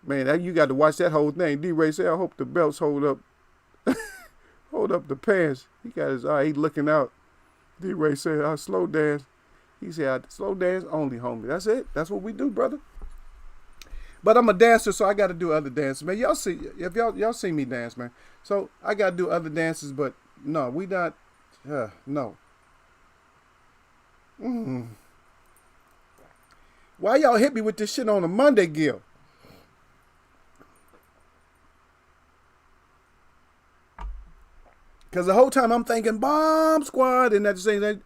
man, you got to watch that whole thing. D-Ray said, I hope the belts hold up the pants. He got his eye, he looking out. D-Ray said, I slow dance. He said, I slow dance only, homie. That's it. That's what we do, brother. But I'm a dancer, so I got to do other dances, man. Y'all see, if y'all see me dance, man. So I got to do other dances, but no, we not. No. Why y'all hit me with this shit on a Monday, Gil? Because the whole time I'm thinking Bomb Squad, and at the same time,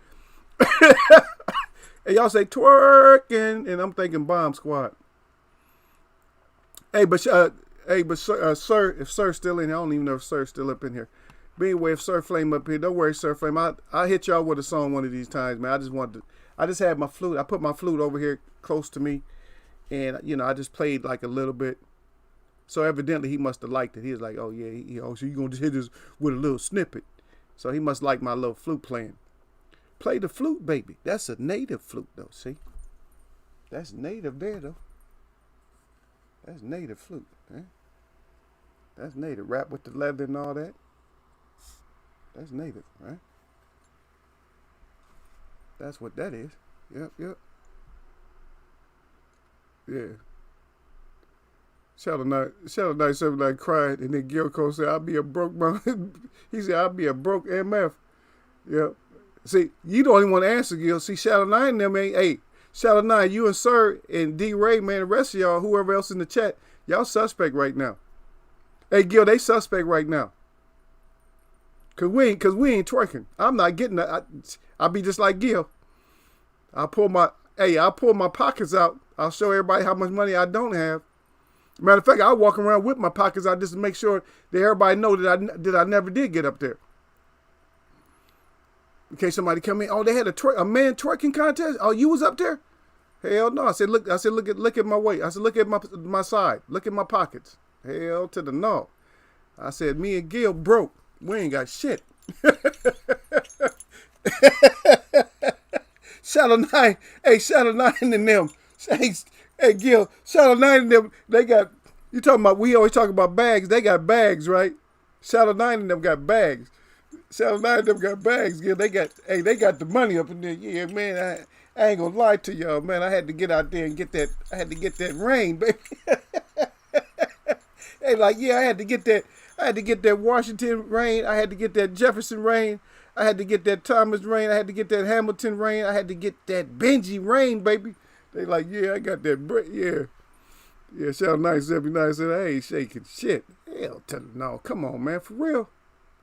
and y'all say twerking, and I'm thinking Bomb Squad. Hey, but sir, if Sir's still in here, I don't even know if Sir's still up in here. But anyway, if Sir Flame up here, don't worry, Sir Flame. I'll hit y'all with a song one of these times, man. I just had my flute. I put my flute over here close to me, and I just played like a little bit. So evidently he must have liked it. He was like, oh yeah, so you gonna just hit this with a little snippet. So he must like my little flute playing. Play the flute, baby. That's a native flute though, see? That's native there though. That's native flute, man. That's native. Rap with the leather and all that. That's native, right? That's what that is. Yep. Yeah. Shadow Knight 79 cried, and then Gilco said, I'll be a broke man. He said, I'll be a broke MF. Yep. See, you don't even want to answer, Gil. See, Shadow 9 and them ain't, hey, Shadow 9, you and Sir and D-Ray, man, the rest of y'all, whoever else in the chat, y'all suspect right now. Hey, Gil, they suspect right now. Cause we ain't twerking. I'm not getting that. I'll be just like Gil. I'll pull my pockets out. I'll show everybody how much money I don't have. Matter of fact, I'll walk around with my pockets out just to make sure that everybody know that I never did get up there. In case somebody come in, oh, they had a man twerking contest. Oh, you was up there? Hell no. I said, look at my weight. I said, look at my side. Look at my pockets. Hell to the no. I said, me and Gil broke. We ain't got shit. Shadow 9. Hey, Shadow 9 and them. Hey, Gil, Shadow 9 and them, they got, you talking about, we always talk about bags. They got bags, right? Shadow 9 and them got bags. Shadow 9 and them got bags, Gil. They got the money up in there. Yeah, man. I ain't gonna lie to y'all, man. I had to get out there and get that. I had to get that rain, baby. Hey, like, yeah, I had to get that. I had to get that Washington rain. I had to get that Jefferson rain. I had to get that Thomas rain. I had to get that Hamilton rain. I had to get that Benji rain, baby. They like, yeah, I got that. Yeah. Yeah, sound nice every night. I said, I ain't shaking shit. Hell, no, come on, man. For real?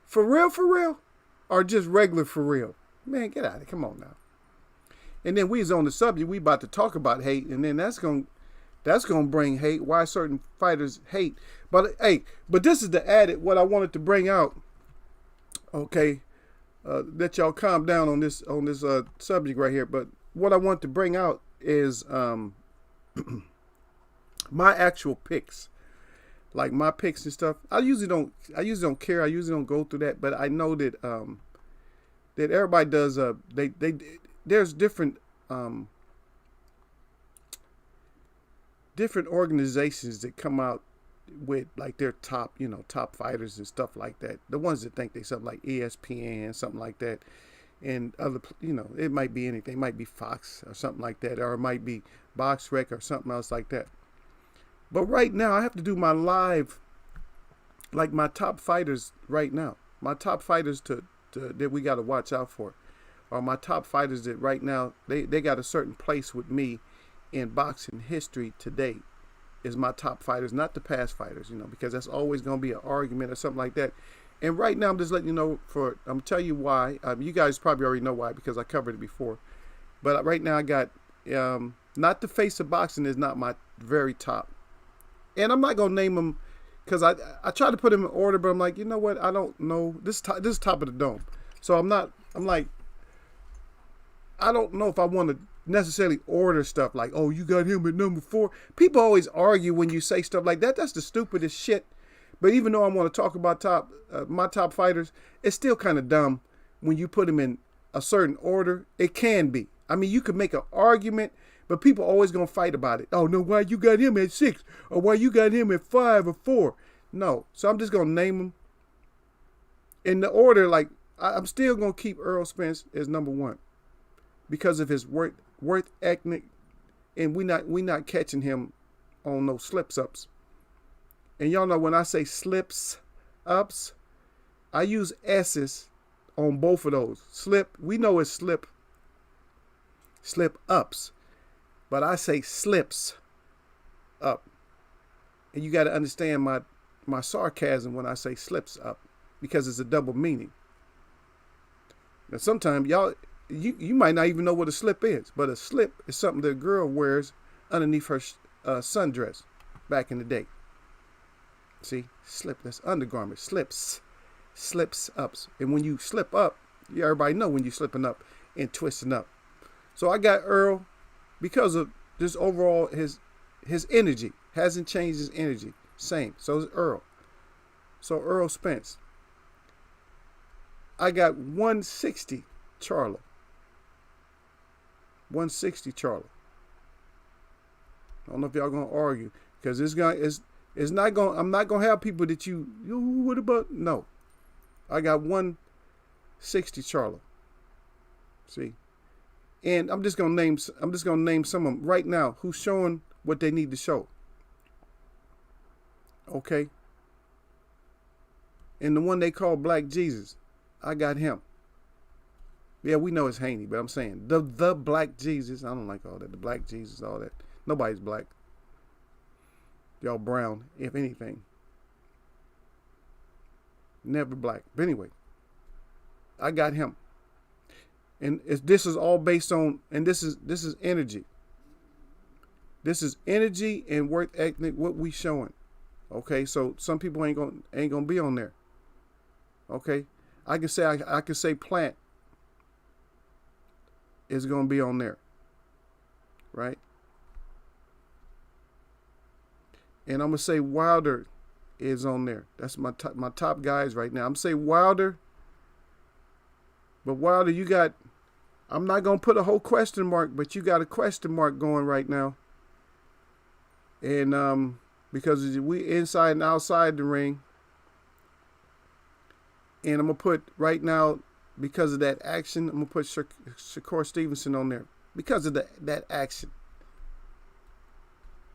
For real, for real? Or just regular for real? Man, get out of here. Come on now. And then we was on the subject. We about to talk about hate. And then that's gonna bring hate. Why certain fighters hate. But, hey, but this is the added, what I wanted to bring out. Okay. Let y'all calm down on this subject right here. But what I want to bring out is my actual picks, like my picks and stuff. I usually don't care. I usually don't go through that. But I know that that everybody does. There's different different organizations that come out with like their top fighters and stuff like that. The ones that think they something like ESPN, something like that. And other, it might be anything. It might be Fox or something like that, or it might be Box Rec or something else like that. But right now, I have to do my live, like my top fighters right now. My top fighters that we got to watch out for, or my top fighters that right now they got a certain place with me in boxing history today. Is my top fighters, not the past fighters, because that's always going to be an argument or something like that. And right now, I'm just letting you know. I'm gonna tell you why. You guys probably already know why because I covered it before. But right now, I got not the face of boxing is not my very top, and I'm not gonna name them because I try to put them in order, but I'm like, you know what? I don't know. This is top of the dome, so I'm like, I don't know if I want to necessarily order stuff like, oh, you got him at number 4. People always argue when you say stuff like that. That's the stupidest shit. But even though I want to talk about my top fighters, it's still kind of dumb when you put them in a certain order. It can be. I mean, you could make an argument, but people are always going to fight about it. Oh, no, why you got him at 6? Or why you got him at 5 or 4? No. So I'm just going to name them in the order. Like, I'm still going to keep Earl Spence as number 1 because of his worth ethic, and we not catching him on no slips-ups. And y'all know when I say slips ups, I use S's on both of those. Slip, we know it's slip ups. But I say slips up. And you got to understand my sarcasm when I say slips up because it's a double meaning. Now sometimes you might not even know what a slip is, but a slip is something that a girl wears underneath her sundress back in the day. See, slip, that's undergarment. Slips ups. And when you slip up, everybody know when you're slipping up and twisting up. So I got Earl because of just overall his energy. Hasn't changed his energy. Same. So is Earl. So Earl Spence. I got 160 Charlo. 160 Charlo. I don't know if y'all gonna argue because this guy is. It's not going. I'm not gonna have people that what about? No, I got 160 Charlo. See, and I'm just gonna name some of them right now who's showing what they need to show. Okay. And the one they call Black Jesus, I got him. Yeah, we know it's Haney, but I'm saying the Black Jesus. I don't like all that. The Black Jesus, all that. Nobody's black. Y'all brown, if anything. Never black. But anyway, I got him. And this is all based on, and this is energy. This is energy and work ethic, what we showing. Okay, so some people ain't gonna be on there. Okay, I can say Plant is gonna be on there, right? And I'm gonna say Wilder is on there. That's my top guys right now. I'm gonna say Wilder, but Wilder, you got. I'm not gonna put a whole question mark, but you got a question mark going right now. And because we inside and outside the ring. And I'm gonna put right now, because of that action, I'm gonna put Shakur Stevenson on there. because of that action.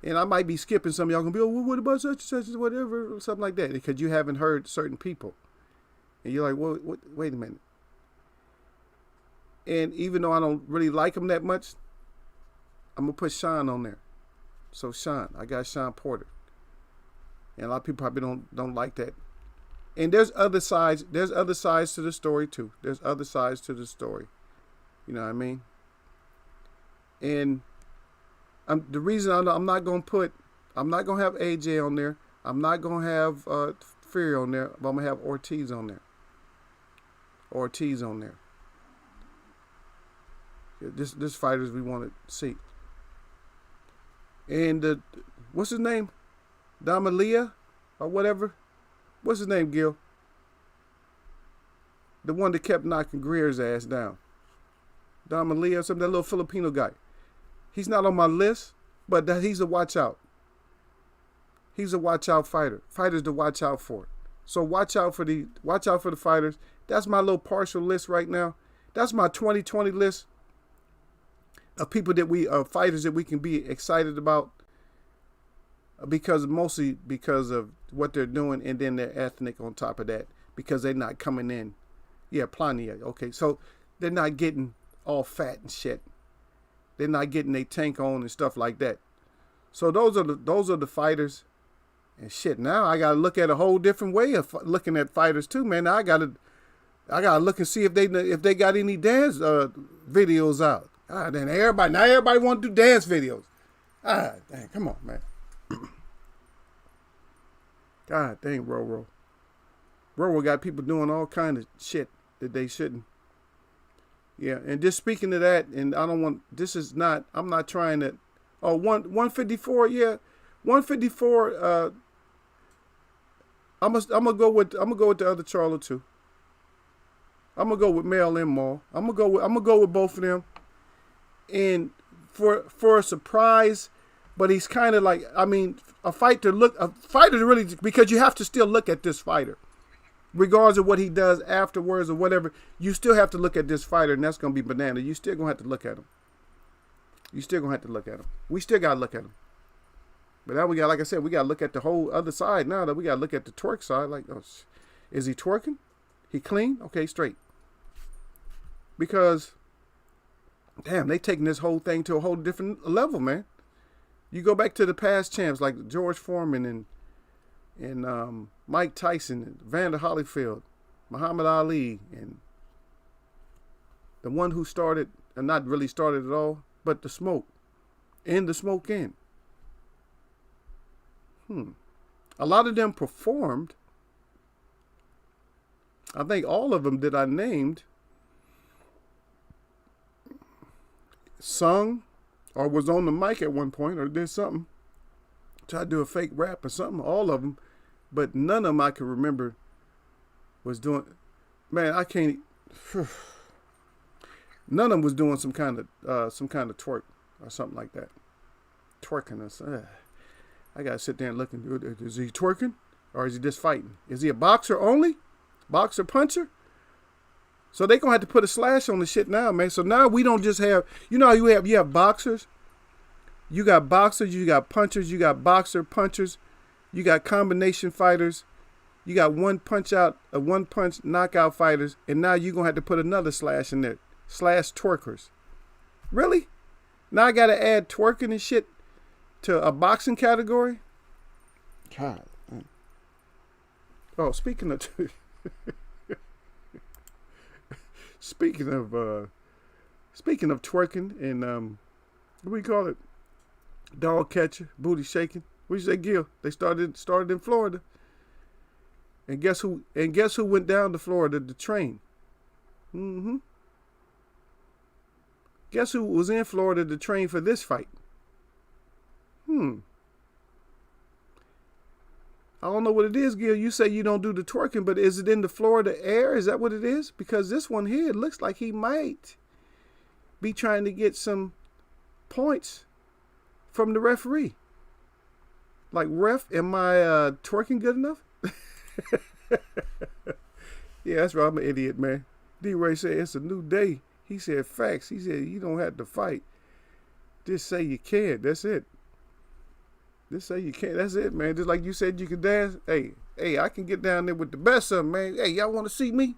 And I might be skipping some of y'all gonna be, oh, well, what about such and such, whatever, or something like that, because you haven't heard certain people. And you're like, well, wait a minute. And even though I don't really like them that much, I'm gonna put Sean on there. So Sean, I got Sean Porter. And a lot of people probably don't like that. And there's other sides. There's other sides to the story too. There's other sides to the story. You know what I mean? And the reason I'm not gonna have AJ on there. I'm not gonna have Fury on there. But I'm gonna have Ortiz on there. This fighters we want to see. And what's his name? Damalia or whatever. What's his name, Gil? The one that kept knocking Greer's ass down. Damalia or something, that little Filipino guy. He's not on my list, but he's a watch out. He's a watch out fighter. Fighters to watch out for. So watch out for the fighters. That's my little partial list right now. That's my 2020 list of people fighters that we can be excited about, mostly because of what they're doing, and then they're ethnic on top of that, because they're not coming in. Yeah, Plania. Okay, so they're not getting all fat and shit. They're not getting their tank on and stuff like that. So those are the fighters. And shit, now I gotta look at a whole different way of looking at fighters too, man. Now I gotta look and see if they got any dance videos out. Then everybody want to do dance videos. Dang, come on, man. God dang, Roro got people doing all kind of shit that they shouldn't. Yeah, and just speaking of that, and I'm not trying to. Oh, 154, yeah, 154. I'm gonna go with the other Charlo too. I'm gonna go with Mel and Maul. I'm gonna go with both of them. And for a surprise, but he's kind of like, I mean, a fighter to really, because you have to still look at this fighter, regardless of what he does afterwards or whatever. You still have to look at this fighter, and that's gonna be banana. You still gonna have to look at him. We still gotta look at him. But now we got, like I said, we gotta look at the whole other side. Now that we gotta look at the twerk side, like, oh, is he twerking? He clean? Okay, straight. Because, damn, they taking this whole thing to a whole different level, man. You go back to the past champs like George Foreman and Mike Tyson, and Vander Holyfield, Muhammad Ali, and the one who started, and not really started at all, but the smoke. And the smoke in. A lot of them performed. I think all of them that I named sung or was on the mic at one point or did something. Tried to do a fake rap or something. All of them. But none of them I can remember was doing. Man, I can't. None of them was doing some kind of twerk or something like that. Twerking us. I gotta sit there and look. Is he twerking or is he just fighting? Is he a boxer only? Boxer puncher? So they gonna have to put a slash on the shit now, man. So now we don't just have, you know, you have boxers. You got boxers, you got punchers, you got boxer punchers, you got combination fighters, you got one punch knockout fighters, and now you're gonna have to put another slash in there. Slash twerkers. Really? Now I gotta add twerking and shit to a boxing category? God. Oh, speaking of speaking of twerking and what do we call it? Dog catcher, booty shaking. What you say, Gil? They started in Florida. And guess who went down to Florida to train? Guess who was in Florida to train for this fight? I don't know what it is, Gil. You say you don't do the twerking, but is it in the Florida air? Is that what it is? Because this one here, it looks like he might be trying to get some points from the referee. Like, ref, am I twerking good enough? Yeah, that's right. I'm an idiot, man. D-Ray said it's a new day. He said facts. He said you don't have to fight. Just say you can. That's it. Just say you can. That's it, man. Just like you said you can dance. Hey, I can get down there with the best of them, man. Hey, y'all want to see me?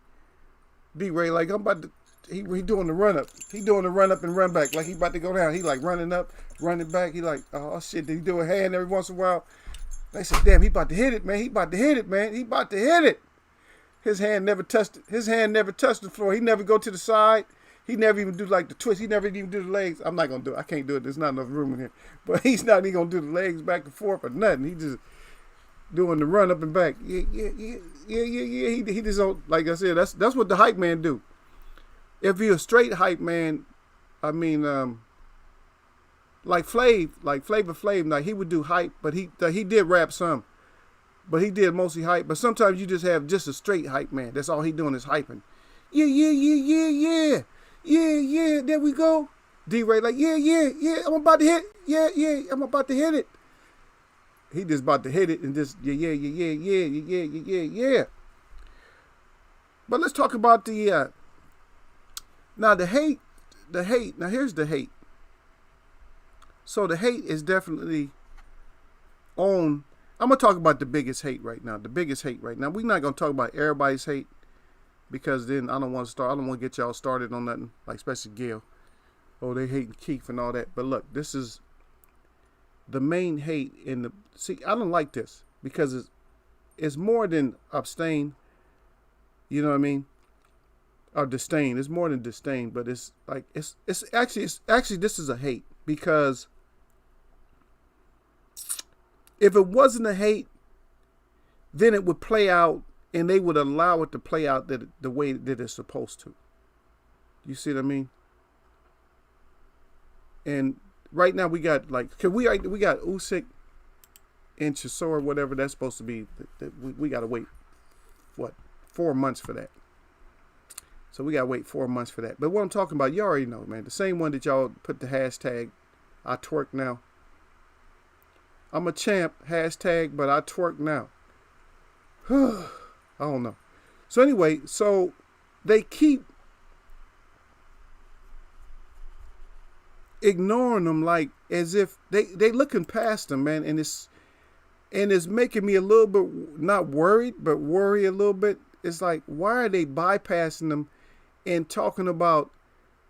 D-Ray, like I'm about to, he doing the run up. He doing the run up and run back. Like he about to go down. He like running up, running back. He like, oh shit. Did he do a hand every once in a while? They said, damn, he about to hit it, man. He about to hit it, man. He about to hit it. His hand never touched the floor. He never go to the side. He never even do like the twist. He never even do the legs. I'm not gonna do it. I can't do it. There's not enough room in here. But he's not even gonna do the legs back and forth or nothing. He just doing the run up and back. Yeah. He just don't, like I said, that's what the hype man do. If you're a straight hype man, I mean, like Flavor Flav, like he would do hype, but he did rap some, but he did mostly hype. But sometimes you just have just a straight hype man. That's all he doing is hyping. Yeah. There we go. D-Ray like yeah. I'm about to hit. Yeah. I'm about to hit it. He just about to hit it and just yeah. But let's talk about the now the hate. Now here's the hate. So the hate is definitely on. I'm gonna talk about the biggest hate right now. We're not gonna talk about everybody's hate because then I don't want to start. I don't want to get y'all started on nothing, like especially Gail. Oh, they hating Keith and all that. But look, this is the main hate in the. See, I don't like this because it's more than abstain. You know what I mean? Or disdain. It's more than disdain, but it's like it's actually this is a hate because if it wasn't a hate, then it would play out and they would allow it to play out the way that it's supposed to. You see what I mean? And right now we got we got Usyk and Chisora, whatever that's supposed to be. We got to wait, 4 months for that. So we got to wait 4 months for that. But what I'm talking about, you already know, man. The same one that y'all put the hashtag, I twerk now. I'm a champ, hashtag, but I twerk now. I don't know. So anyway, so they keep ignoring them like as if they looking past them, man. And it's making me a little bit, not worried, but worry a little bit. It's like, why are they bypassing them and talking about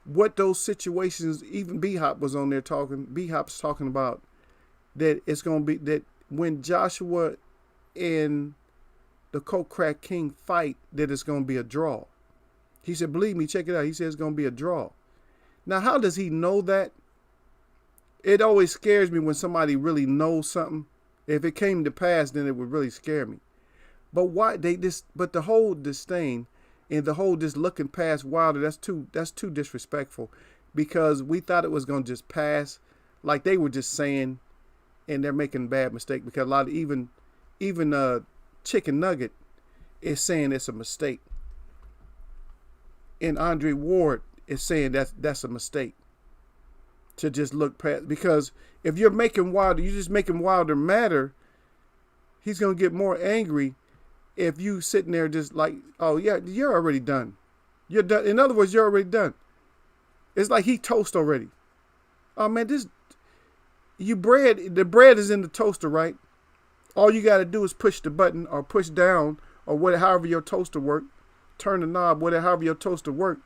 what those situations, even B-Hop was on there talking, B-Hop's talking about that it's going to be, that when Joshua and the Coke Crack King fight, that it's going to be a draw. He said, believe me, check it out. He said it's going to be a draw. Now, how does he know that? It always scares me when somebody really knows something. If it came to pass, then it would really scare me. But why but the whole disdain and the whole just looking past Wilder, that's too disrespectful, because we thought it was going to just pass, like they were just saying, and they're making a bad mistake, because a lot of even Chicken Nugget is saying it's a mistake, and Andre Ward is saying that's a mistake to just look past, because if you're just making Wilder matter, he's going to get more angry. If you sitting there just like, oh yeah, you're already done. You're done. In other words, you're already done. It's like he toast already. Oh man, the bread is in the toaster, right? All you got to do is push the button or push down or however your toaster work. Turn the knob, however your toaster work.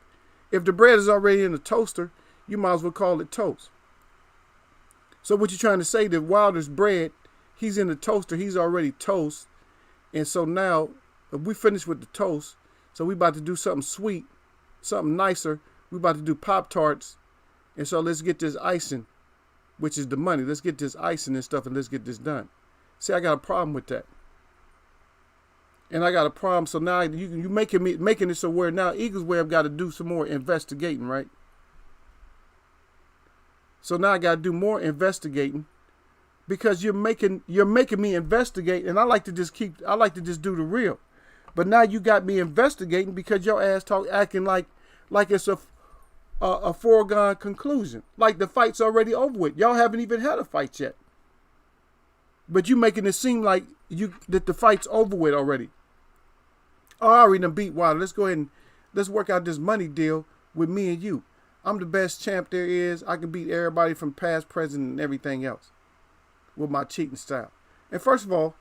If the bread is already in the toaster, you might as well call it toast. So what you're trying to say, that Wilder's bread, he's in the toaster, he's already toast. And so now, if we finish with the toast, so we about to do something sweet, something nicer. We about to do Pop-Tarts. And so let's get this icing, which is the money. Let's get this icing and stuff, and let's get this done. See, I got a problem with that. And I got a problem. So now you making it so where now Eagles Way I've got to do some more investigating, right? So now I got to do more investigating. Because you're making me investigate, and I like to just do the real. But now you got me investigating because your ass acting like it's a foregone conclusion. Like the fight's already over with. Y'all haven't even had a fight yet. But you making it seem like that the fight's over with already. Oh, I already done beat Wilder. Let's go ahead and let's work out this money deal with me and you. I'm the best champ there is. I can beat everybody from past, present, and everything else with my cheating style. And first of all,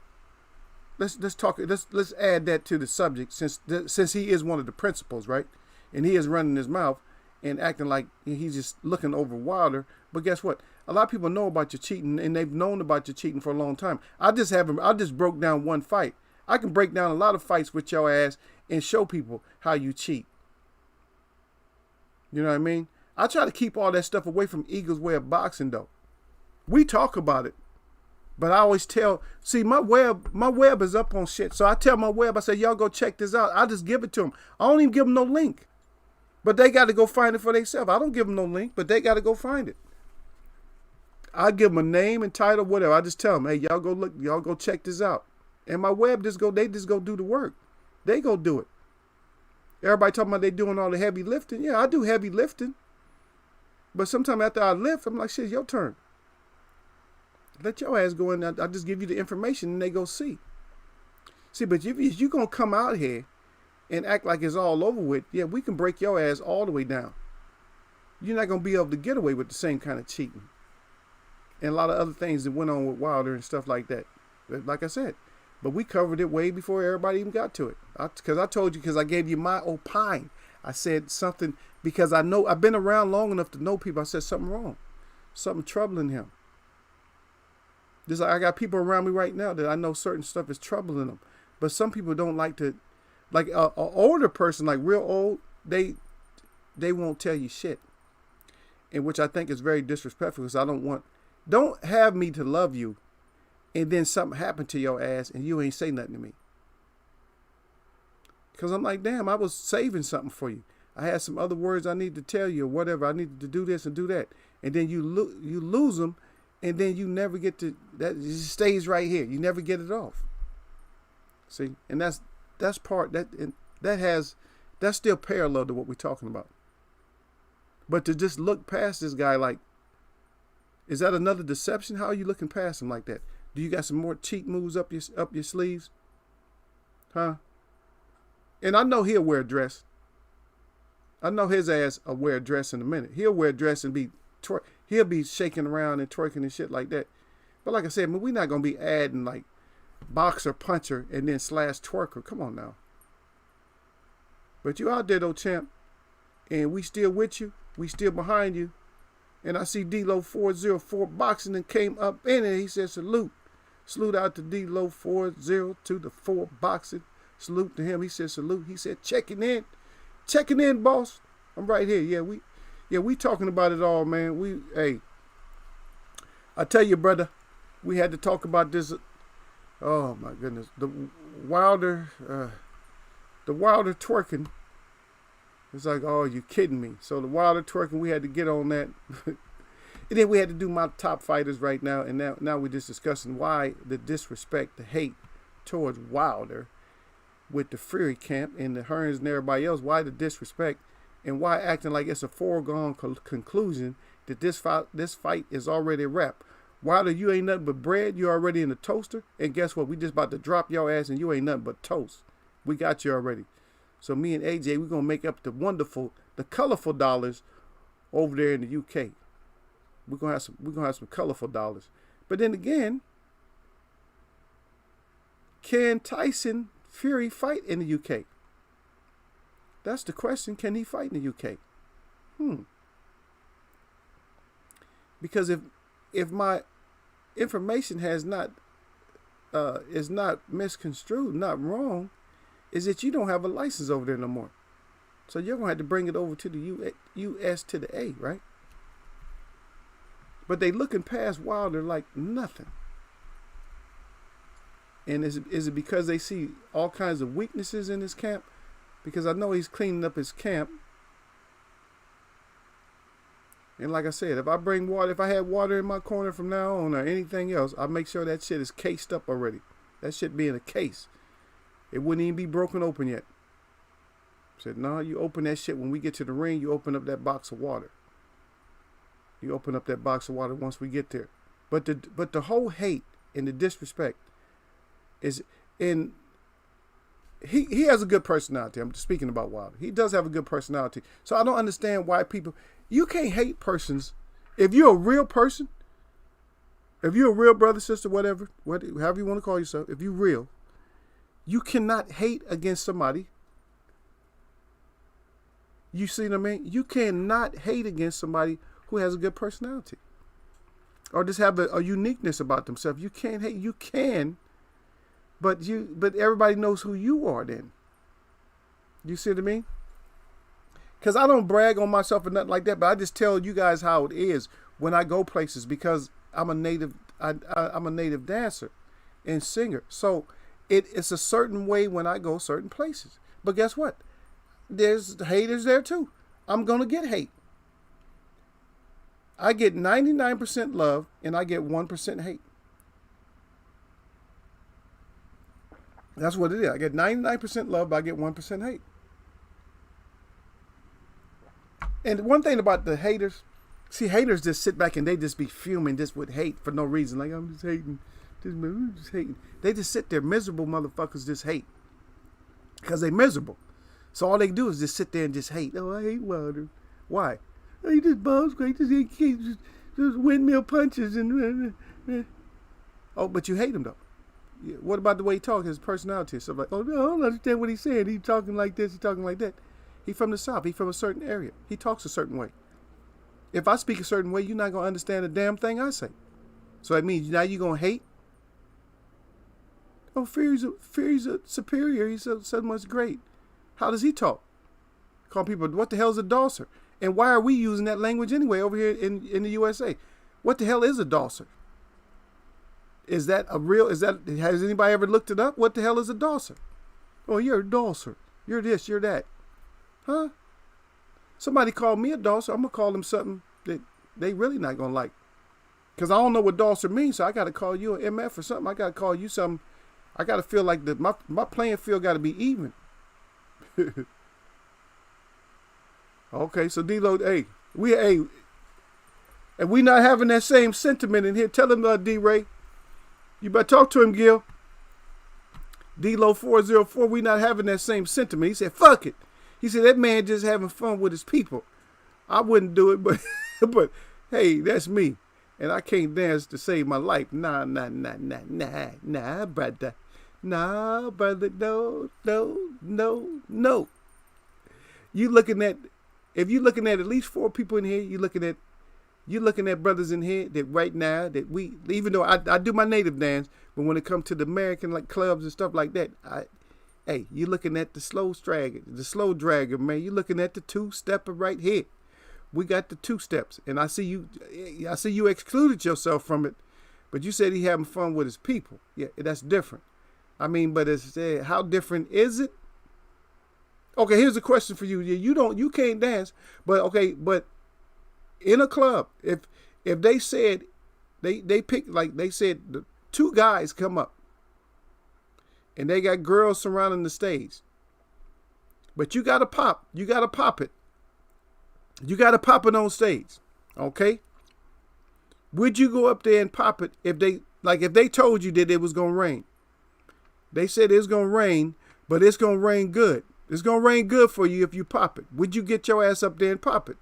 let's add that to the subject since he is one of the principals, right? And he is running his mouth and acting like he's just looking over Wilder. But guess what? A lot of people know about your cheating, and they've known about your cheating for a long time. I just broke down one fight. I can break down a lot of fights with your ass and show people how you cheat. You know what I mean? I try to keep all that stuff away from Eagles Way of Boxing, though. We talk about it. But I always tell, see, my web is up on shit. So I tell my web, I say, y'all go check this out. I just give it to them. I don't even give them no link. But they got to go find it for themselves. I don't give them no link, but they got to go find it. I give them a name and title, whatever. I just tell them, hey, y'all go look, y'all go check this out. And my web they just go do the work. They go do it. Everybody talking about they doing all the heavy lifting. Yeah, I do heavy lifting. But sometime after I lift, I'm like, shit, your turn. Let your ass go in there. I just give you the information and they go see. See, but if you going to come out here and act like it's all over with, yeah, we can break your ass all the way down. You're not going to be able to get away with the same kind of cheating. And a lot of other things that went on with Wilder and stuff like that. Like I said. But we covered it way before everybody even got to it. Because I gave you my opine. I said something because I know I've been around long enough to know people. I said something wrong. Something troubling him. Just like I got people around me right now that I know certain stuff is troubling them. But some people don't like to, like a older person, like real old, they won't tell you shit. And which I think is very disrespectful because don't have me to love you and then something happened to your ass and you ain't say nothing to me. Because I'm like, damn, I was saving something for you. I had some other words I need to tell you or whatever. I needed to do this and do that. And then you lose them. And then you never get to that. It just stays right here. You never get it off. See, and that's still parallel to what we're talking about. But to just look past this guy, like, is that another deception? How are you looking past him like that? Do you got some more cheat moves up your sleeves? Huh? And I know he'll wear a dress. I know his ass will wear a dress in a minute. He'll wear a dress and he'll be shaking around and twerking and shit like that. But like I said, we're not going to be adding like boxer, puncher, and then slash twerker. Come on now. But you out there though, champ. And we still with you. We still behind you. And I see D-Lo 404 boxing and came up in it. He said salute. Salute out to D-Lo 40 to the 4 boxing. Salute to him. He said salute. He said checking in. Checking in, boss. I'm right here. Yeah, we talking about it all, man. Hey, I tell you, brother, we had to talk about this. Oh my goodness, the Wilder twerking. It's like, oh, you kidding me? So the Wilder twerking, we had to get on that, and then we had to do my top fighters right now, and now we're just discussing why the disrespect, the hate towards Wilder with the Fury camp and the Hearns and everybody else. Why the disrespect? And why acting like it's a foregone conclusion that this fight is already a wrap. Wilder, you ain't nothing but bread. You're already in the toaster. And guess what? We just about to drop your ass and you ain't nothing but toast. We got you already. So me and AJ, we're going to make up the colorful dollars over there in the UK. We're going to have some colorful dollars. But then again, can Tyson Fury fight in the UK? That's the question. Can he fight in the UK? Because if my information is not misconstrued, not wrong, is that you don't have a license over there no more. So you're gonna have to bring it over to the US to the A, right? But they looking past Wilder like nothing. And is it because they see all kinds of weaknesses in his camp? Because I know he's cleaning up his camp. And like I said, if I had water in my corner from now on or anything else, I'll make sure that shit is cased up already. That shit be in a case. It wouldn't even be broken open yet. I said, no, you open that shit when we get to the ring, you open up that box of water. You open up that box of water once we get there. But the whole hate and the disrespect is in. He has a good personality. I'm speaking about Wilder. He does have a good personality. So I don't understand why people. You can't hate persons. If you're a real person, if you're a real brother, sister, whatever, however you want to call yourself, if you're real, you cannot hate against somebody. You see what I mean? You cannot hate against somebody who has a good personality or just have a uniqueness about themselves. You can't hate. You can, but everybody knows who you are then. You see what I mean? Because I don't brag on myself or nothing like that, but I just tell you guys how it is when I go places, because I'm a native dancer and singer. So it's a certain way when I go certain places. But guess what? There's haters there too. I'm going to get hate. I get 99% love and I get 1% hate. That's what it is. I get 99% love, but I get 1% hate. And one thing about the haters, see, haters just sit back and they just be fuming just with hate for no reason. Like, I'm just hating. I'm just hating. They just sit there, miserable motherfuckers just hate. Because they miserable. So all they do is just sit there and just hate. Oh, I hate Wilder. Why? Oh, he just bombs great. Just windmill punches. Oh, but you hate him, though. What about the way he talks, his personality and stuff like, oh, no, I don't understand what he's saying. He's talking like this, he's talking like that. He's from the South. He's from a certain area. He talks a certain way. If I speak a certain way, you're not going to understand a damn thing I say. So that means now you're going to hate? Oh, Fury's a superior. He's so much great. How does he talk? Call people, what the hell is a dosser? And why are we using that language anyway over here in the USA? What the hell is a dosser? Is that has anybody ever looked it up? What the hell is a dosser? Oh, you're a dosser. You're this, you're that. Huh? Somebody called me a dosser. I'm going to call them something that they really not going to like. Because I don't know what dosser means, so I got to call you an MF or something. I got to call you something. I got to feel like my playing field got to be even. Okay, so D-Lo, and we not having that same sentiment in here. Tell him, D-Ray. You better talk to him, Gil. D-Lo 404, we not having that same sentiment. He said, fuck it. He said, that man just having fun with his people. I wouldn't do it, but but hey, that's me. And I can't dance to save my life. Nah, brother. Nah, brother, no. If you're looking at least 4 people in here, you're looking at brothers in here that right now that we, even though I do my native dance, but when it comes to the American like clubs and stuff like that, you're looking at the slow dragger, man. You're looking at the 2-stepper right here. We got the 2 steps, and I see you excluded yourself from it, but you said he having fun with his people. Yeah, that's different. I mean, but how different is it? Okay, here's a question for you. You can't dance, but in a club, if they said they picked, like they said, the 2 guys come up and they got girls surrounding the stage, but you gotta pop it. You gotta pop it on stage. Okay? Would you go up there and pop it if they told you that it was gonna rain? They said it's gonna rain, but it's gonna rain good. It's gonna rain good for you if you pop it. Would you get your ass up there and pop it?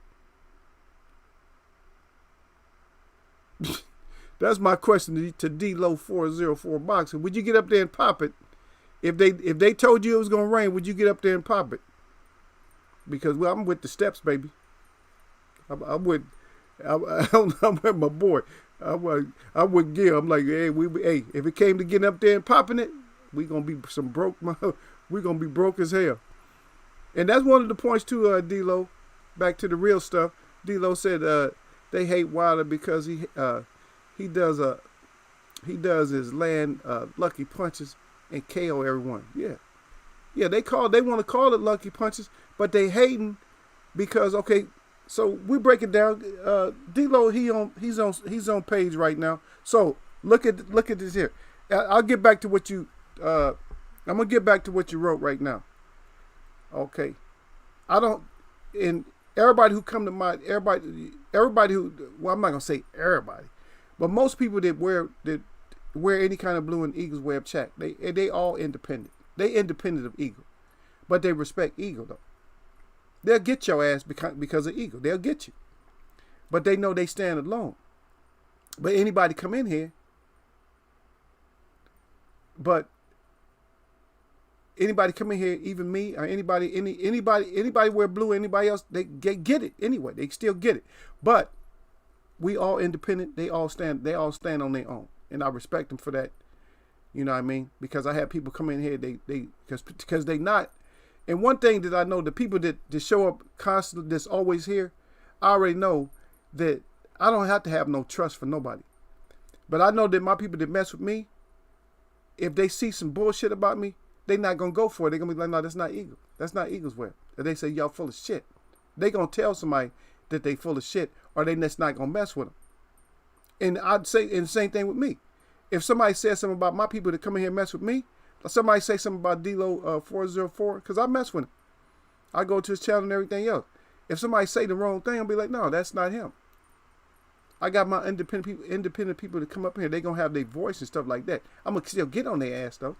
That's my question to D-Lo 404 Boxing. Would you get up there and pop it? If they told you it was gonna rain, would you get up there and pop it? Because I'm with the steps, baby. I'm with my boy. I'm with Gil. I'm like, hey, if it came to getting up there and popping it, we gonna be we gonna be broke as hell. And that's one of the points too, D-Lo. Back to the real stuff. D-Lo said they hate Wilder because he does his land lucky punches and KO everyone. Yeah. They want to call it lucky punches, but they hating because so we break it down. D-Lo he's on page right now. So look at this here. I'll get back to what you I'm gonna get back to what you wrote right now. Okay. And everybody who come to mind, everybody who, well, I'm not gonna say everybody, but most people that wear any kind of blue and Eagles web check, they all independent. They independent of Eagle, but they respect Eagle though. They'll get your ass because of Eagle. They'll get you. but they know they stand alone. But anybody come in here, even me or anybody wear blue, anybody else, they get it anyway. They still get it. But we all independent. They all stand on their own, and I respect them for that. You know what I mean? Because I have people come in here, because they not. And one thing that I know, the people that show up constantly, that's always here, I already know that I don't have to have no trust for nobody. But I know that my people that mess with me, if they see some bullshit about me, they not going to go for it. They're going to be like, no, that's not Eagle. That's not Eagle's wear. If they say, y'all full of shit, they going to tell somebody that they full of shit, or they just not going to mess with them. And I'd say, and the same thing with me. If somebody says something about my people that come in here and mess with me, or somebody say something about D-Lo 404, because I mess with him. I go to his channel and everything else. If somebody say the wrong thing, I'll be like, no, that's not him. I got my independent people to come up here. They going to have their voice and stuff like that. I'm going to still get on their ass, though.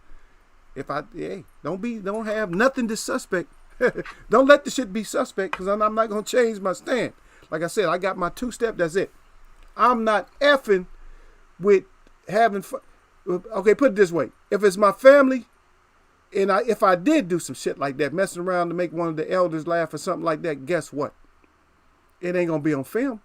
Don't have nothing to suspect. Don't let the shit be suspect, because I'm not going to change my stand. Like I said, I got my 2-step, that's it. I'm not effing with having fun. Okay, put it this way. If it's my family, and if I did do some shit like that, messing around to make one of the elders laugh or something like that, guess what? It ain't going to be on film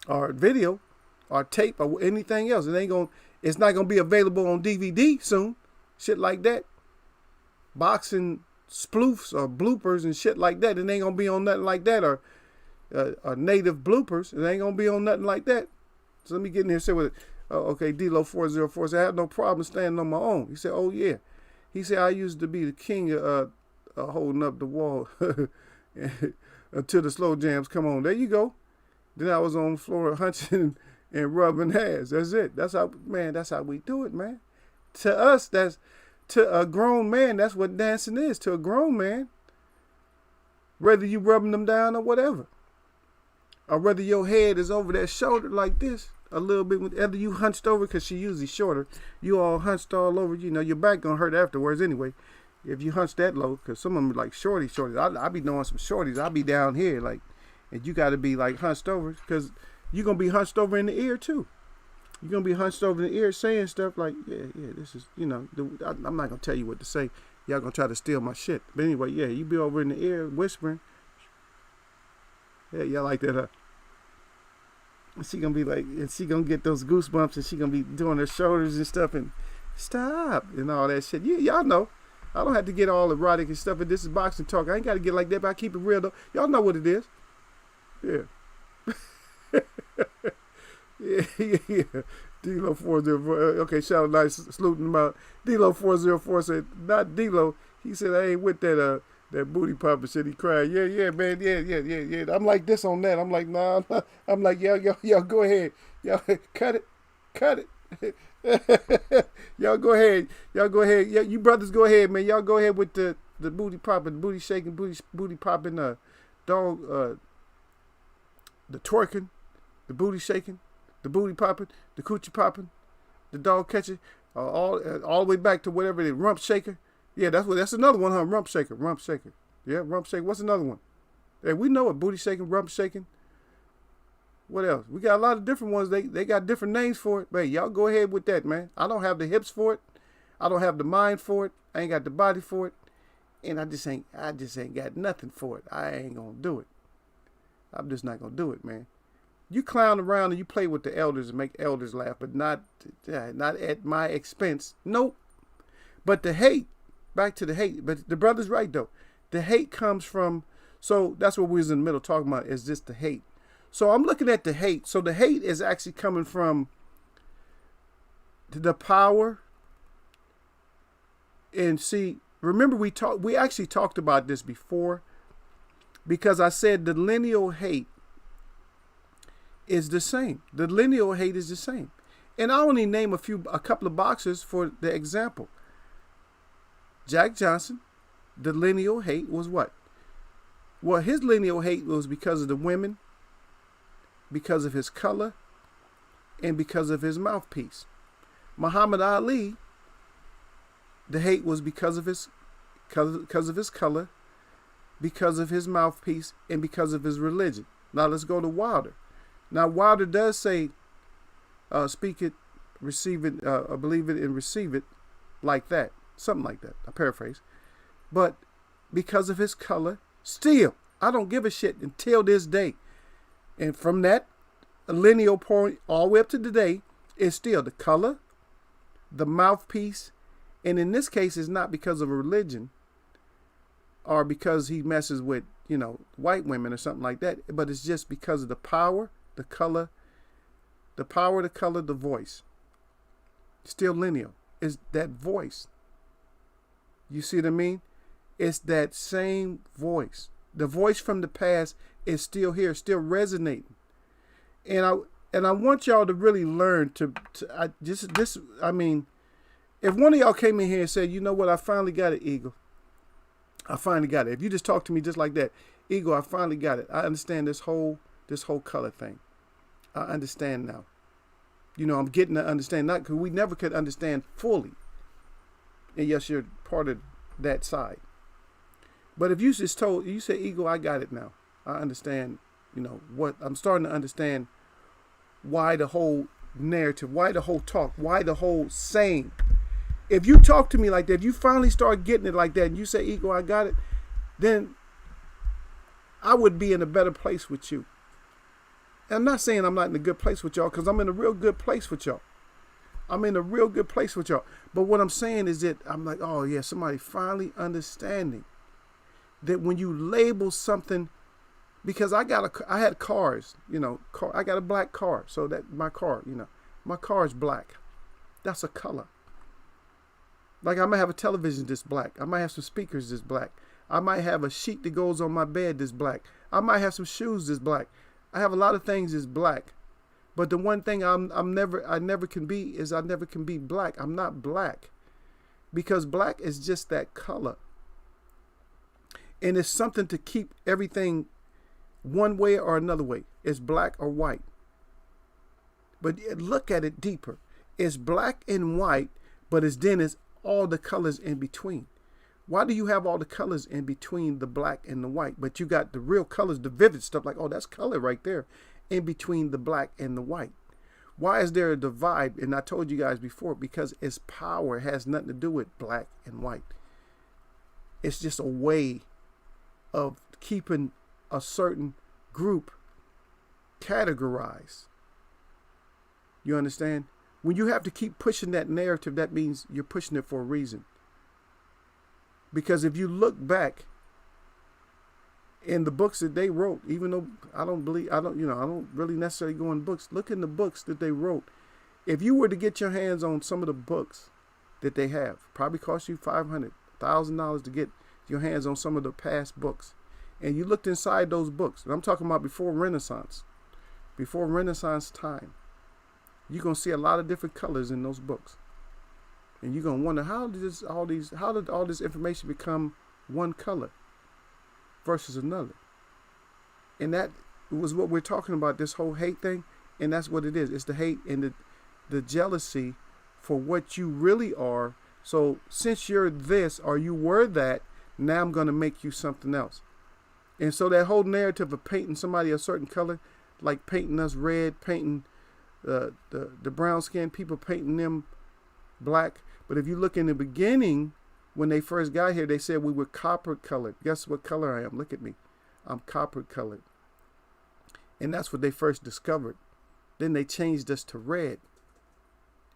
or video or tape or anything else. It's not going to be available on DVD soon. Shit like that. Boxing spoofs or bloopers and shit like that. It ain't going to be on nothing like that, or native bloopers. It ain't going to be on nothing like that. So let me get in here and say with it. Okay, D-Lo 404 said, I have no problem standing on my own. He said, oh yeah. He said, I used to be the king of holding up the wall until the slow jams come on. There you go. Then I was on the floor hunching and rubbing ass. That's it. That's how we do it, man. To us, to a grown man, that's what dancing is. To a grown man, whether you rubbing them down or whatever, or whether your head is over that shoulder like this a little bit, whether you hunched over, because she usually shorter, you all hunched all over, your back gonna hurt afterwards anyway if you hunch that low, because some of them are like shorties. I be knowing some shorties. I be down here like, and you got to be like hunched over, because you're gonna be hunched over in the ear too. You're gonna be hunched over in the ear saying stuff like, yeah, this is, I'm not gonna tell you what to say. Y'all gonna try to steal my shit. But anyway, yeah, you be over in the ear whispering. Yeah, y'all like that, huh? And she gonna be like, and she gonna get those goosebumps, and she gonna be doing her shoulders and stuff, and stop and all that shit. Yeah, y'all know. I don't have to get all erotic and stuff, and this is boxing talk. I ain't got to get like that, but I keep it real though. Y'all know what it is. Yeah. yeah. D-Lo 404. Okay, shout out, nice, saluting him out. D-Lo 404 said, not D-Lo. He said, I ain't with that booty popper shit. He cried. Yeah, man. Yeah. I'm like this on that. I'm like, nah. I'm like, y'all go ahead. Y'all cut it. Y'all go ahead. Yeah, you brothers go ahead, man. Y'all go ahead with the booty popping, booty shaking, booty popping, dog, the twerking, the booty shaking, the booty popping, the coochie popping, the dog catching, all the way back to whatever it is, rump shaker. Yeah, that's another one, huh? Rump shaker. Yeah, rump shaker. What's another one? Hey, we know it. Booty shaking, rump shaking. What else? We got a lot of different ones. They got different names for it. But y'all go ahead with that, man. I don't have the hips for it. I don't have the mind for it. I ain't got the body for it. And I just ain't got nothing for it. I ain't gonna do it. I'm just not gonna do it, man. You clown around and you play with the elders and make elders laugh, but not at my expense. Nope. But the hate, back to the hate. But the brother's right though. The hate comes from, so that's what we was in the middle talking about, is just the hate. So I'm looking at the hate. So the hate is actually coming from the power. And see, remember we actually talked about this before, because I said the lineal hate is the same. The lineal hate is the same. And I only name a couple of boxers for the example. Jack Johnson, the lineal hate was what? Well, his lineal hate was because of the women, because of his color, and because of his mouthpiece. Muhammad Ali, the hate was because of his color, because of his mouthpiece, and because of his religion. Now let's go to Wilder. Now, Wilder does say, speak it, receive it, believe it, and receive it like that. Something like that. I paraphrase. But because of his color, still, I don't give a shit until this day. And from that lineal point all the way up to today, it's still the color, the mouthpiece, and in this case, it's not because of a religion or because he messes with, white women or something like that, but it's just because of the power, the color, the voice. Still lineal. It's that voice. You see what I mean? It's that same voice. The voice from the past is still here, still resonating. And I want y'all to really learn if one of y'all came in here and said, you know what, I finally got it, Eagle. I finally got it. If you just talk to me just like that, Eagle, I finally got it. I understand this whole color thing. I understand now. I'm getting to understand, not because we never could understand fully. And yes, you're part of that side. But if you say, Eagle, I got it now. I understand, what I'm starting to understand why the whole narrative, why the whole talk, why the whole saying. If you talk to me like that, if you finally start getting it like that and you say, Eagle, I got it, then I would be in a better place with you. And I'm not saying I'm not in a good place with y'all, because I'm in a real good place with y'all. But what I'm saying is that I'm like, oh yeah, somebody finally understanding that when you label something, because I had cars, I got a black car. So that my car is black. That's a color. Like I might have a television that's black. I might have some speakers that's black. I might have a sheet that goes on my bed that's black. I might have some shoes that's black. I have a lot of things that's black. But the one thing I never can be is I never can be black. I'm not black. Because black is just that color. And it's something to keep everything one way or another way. It's black or white. But look at it deeper. It's black and white, but it's all the colors in between. Why do you have all the colors in between the black and the white? But you got the real colors, the vivid stuff, like, oh, that's color right there, in between the black and the white. Why is there a divide? And I told you guys before, because its power has nothing to do with black and white. It's just a way of keeping a certain group categorized. You understand? When you have to keep pushing that narrative, that means you're pushing it for a reason. Because if you look back in the books that they wrote, even though I don't really necessarily go in books, look in the books that they wrote. If you were to get your hands on some of the books that they have, probably cost you $500,000 to get your hands on some of the past books, and you looked inside those books, and I'm talking about before Renaissance time, you're going to see a lot of different colors in those books. And you're going to wonder, how did all this information become one color versus another? And that was what we're talking about, this whole hate thing. And that's what it is. It's the hate and the jealousy for what you really are. So since you're this or you were that, now I'm going to make you something else. And so that whole narrative of painting somebody a certain color, like painting us red, painting the brown skinned people, painting them black. But if you look in the beginning, when they first got here, they said we were copper colored. Guess what color I am? Look at me. I'm copper colored. And that's what they first discovered. Then they changed us to red.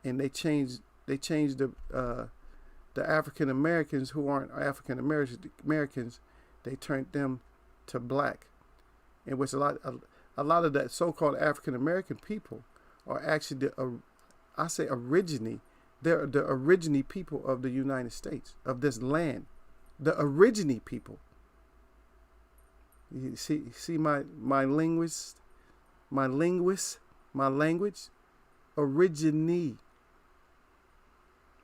And they changed the African Americans who aren't African Americans, they turned them to black. In which a lot of that so-called African American people are actually they're the origine people of the United States, of this land. The origine people. You see my language? Origine.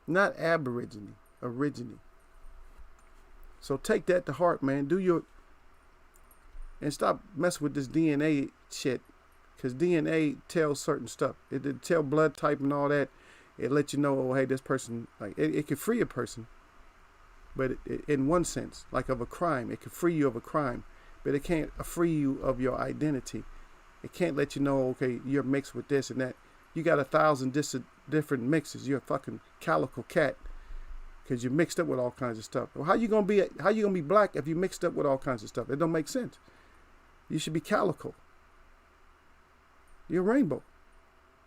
Not aborigine, origine. So take that to heart, man. And stop messing with this DNA shit. Because DNA tells certain stuff. It tell blood type and all that. It lets you know, oh, hey, this person, like, it could free a person. But in one sense, like of a crime, it could free you of a crime. But it can't free you of your identity. It can't let you know, okay, you're mixed with this and that. You got 1,000 different mixes. You're a fucking calico cat because you're mixed up with all kinds of stuff. Well, how you gonna be black if you mixed up with all kinds of stuff? It don't make sense. You should be calico. You're a rainbow.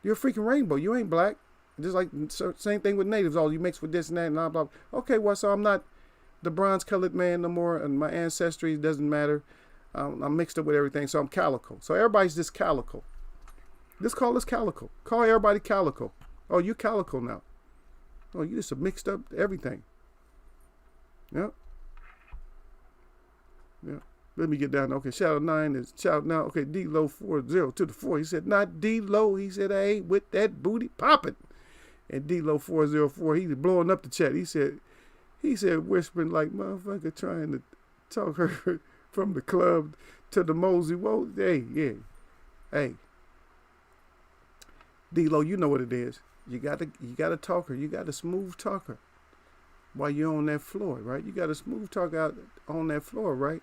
You're a freaking rainbow. You ain't black. Just like same thing with natives. Oh, you mix with this and that and blah blah. Okay, well, so I'm not the bronze-colored man no more, and my ancestry doesn't matter. I'm mixed up with everything, so I'm calico. So everybody's just calico. Just call us calico. Call everybody calico. Oh, you calico now. Oh, you just mixed up everything. Yep. Yeah. Let me get down. Okay, shout out 9 is shout now. Okay, D-Low 40 to the 4. He said, not D-Low. He said, I ain't with that booty popping. And D-Low 404, he's blowing up the chat. He said, whispering like motherfucker trying to talk her from the club to the mosey. Whoa, hey, yeah. Hey. D-Lo, you know what it is. You gotta talk her. You got a smooth talker while you're on that floor, right? You got a smooth talk out on that floor, right?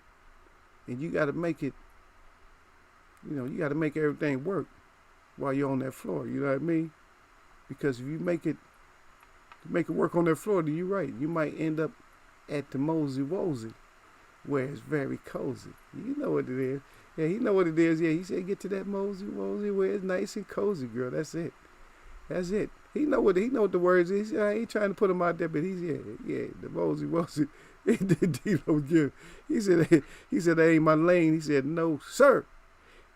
And you gotta make it, you gotta make everything work while you're on that floor. You know what I mean? Because if you make it work on that floor, then you're right. You might end up at the mosey wozy, where it's very cozy. You know what it is. Yeah, he know what it is. Yeah, he said get to that mosey wozy where it's nice and cozy, girl. That's it. That's it. He know what the words is. He said, I ain't trying to put him out there, but he's the mosey wozy. He said that ain't my lane. He said, no, sir.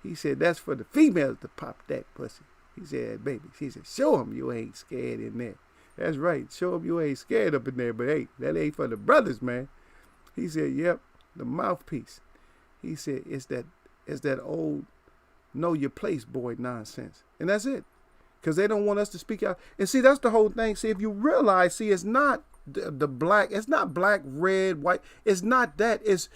He said that's for the females to pop that pussy. He said, baby. He said, show them you ain't scared in there. That's right. Show them you ain't scared up in there. But hey, that ain't for the brothers, man. He said, yep, the mouthpiece. He said, it's that old know your place boy nonsense. And that's it. Because they don't want us to speak out. And see, that's the whole thing. See, if you realize, see, it's not the black, it's not black, red, white. It's not that. It's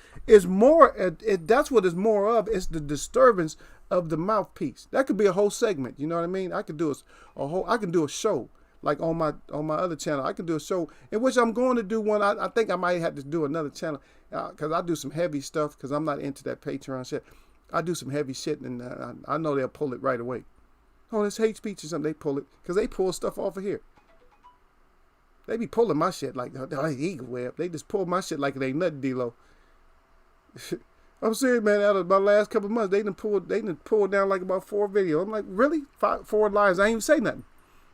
more, that's what it's more of. It's the disturbance of the mouthpiece. That could be a whole segment. You know what I mean? I can do I can do a show. Like on my other channel, I can do a show in which I'm going to do one. I think I might have to do another channel because I do some heavy stuff because I'm not into that Patreon shit. I do some heavy shit and I know they'll pull it right away. Oh, it's hate speech or something. They pull it because they pull stuff off of here. They be pulling my shit like eagle web. They just pull my shit like it ain't nothing, D-Lo. I'm serious, man. Out of my last couple of months, they done pulled down like about 4 videos. I'm like, really? 4 lives? I ain't even say nothing.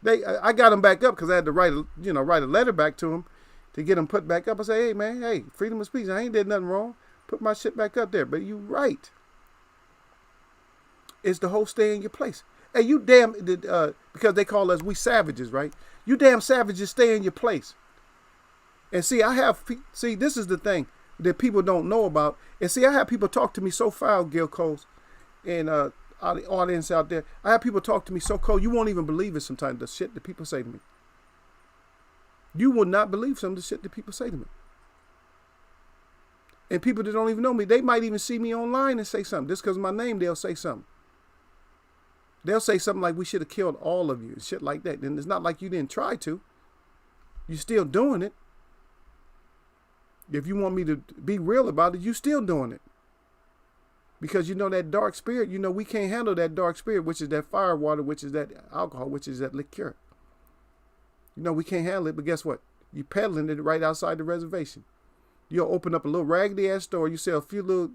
I got them back up because I had to write a letter back to them to get them put back up. I say, hey man, freedom of speech. I ain't did nothing wrong. Put my shit back up there. But you right. It's the whole stay in your place. Hey, you damn because they call us we savages, right? You damn savages, stay in your place. And see, this is the thing that people don't know about. And see, I have people talk to me so foul, Gil Coles, and the audience out there. I have people talk to me so cold, you won't even believe it sometimes, the shit that people say to me. You will not believe some of the shit that people say to me. And people that don't even know me, they might even see me online and say something. Just because of my name, they'll say something. They'll say something like, we should have killed all of you, and shit like that. And it's not like you didn't try to. You're still doing it. If you want me to be real about it, you're still doing it. Because that dark spirit, we can't handle that dark spirit, which is that fire water, which is that alcohol, which is that liquor. We can't handle it, but guess what? You're peddling it right outside the reservation. You'll open up a little raggedy ass store. You sell a few little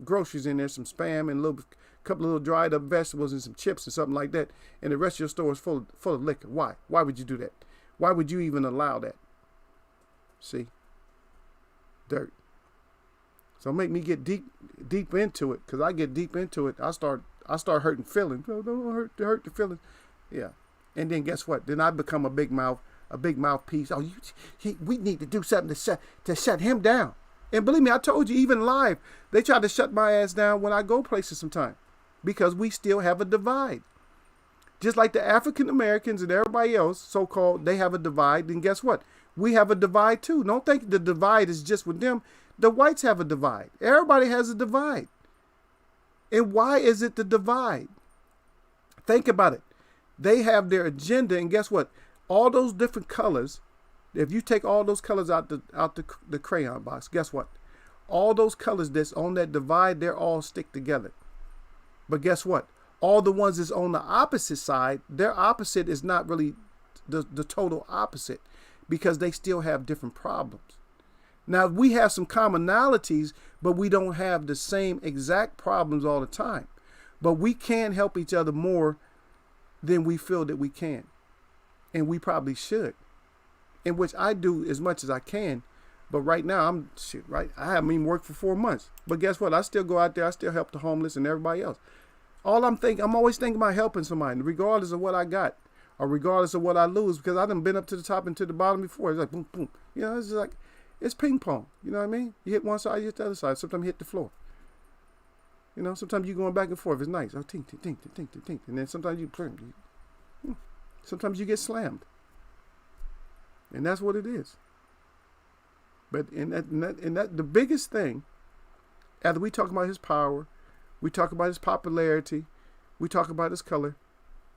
groceries in there, some Spam and a couple of little dried up vegetables and some chips or something like that. And the rest of your store is full of liquor. Why? Why would you do that? Why would you even allow that? See? Dirt. So make me get deep into it. Because I get deep into it, I start hurting feelings. No, don't hurt the feelings. Yeah. And then guess what? Then I become a big mouthpiece. Oh, we need to do something to shut him down. And believe me, I told you, even live, they try to shut my ass down when I go places sometimes. Because we still have a divide. Just like the African Americans and everybody else, so-called, they have a divide. Then guess what? We have a divide too. Don't think the divide is just with them. The whites have a divide. Everybody has a divide. And why is it the divide? Think about it. They have their agenda, and guess what? All those different colors, if you take all those colors out the crayon box, guess what? All those colors that's on that divide, they're all stick together. But guess what? all the ones that's on the opposite side, their opposite is not really the total opposite, because they still have different problems. Now, we have some commonalities, but we don't have the same exact problems all the time. But we can help each other more than we feel that we can. And we probably should. In which I do as much as I can. But right now, I haven't even worked for 4 months. But guess what? I still go out there. I still help the homeless and everybody else. I'm always thinking about helping somebody, regardless of what I got, or regardless of what I lose, because I done been up to the top and to the bottom before. It's like boom, boom. You know, it's just like, it's ping pong. You know what I mean? You hit one side, you hit the other side. Sometimes you hit the floor. You know, sometimes you're going back and forth. It's nice. Oh, tink, tink, tink, tink, tink, tink. And then sometimes sometimes you get slammed. And that's what it is. But in that the biggest thing, after we talk about his power, we talk about his popularity, we talk about his color,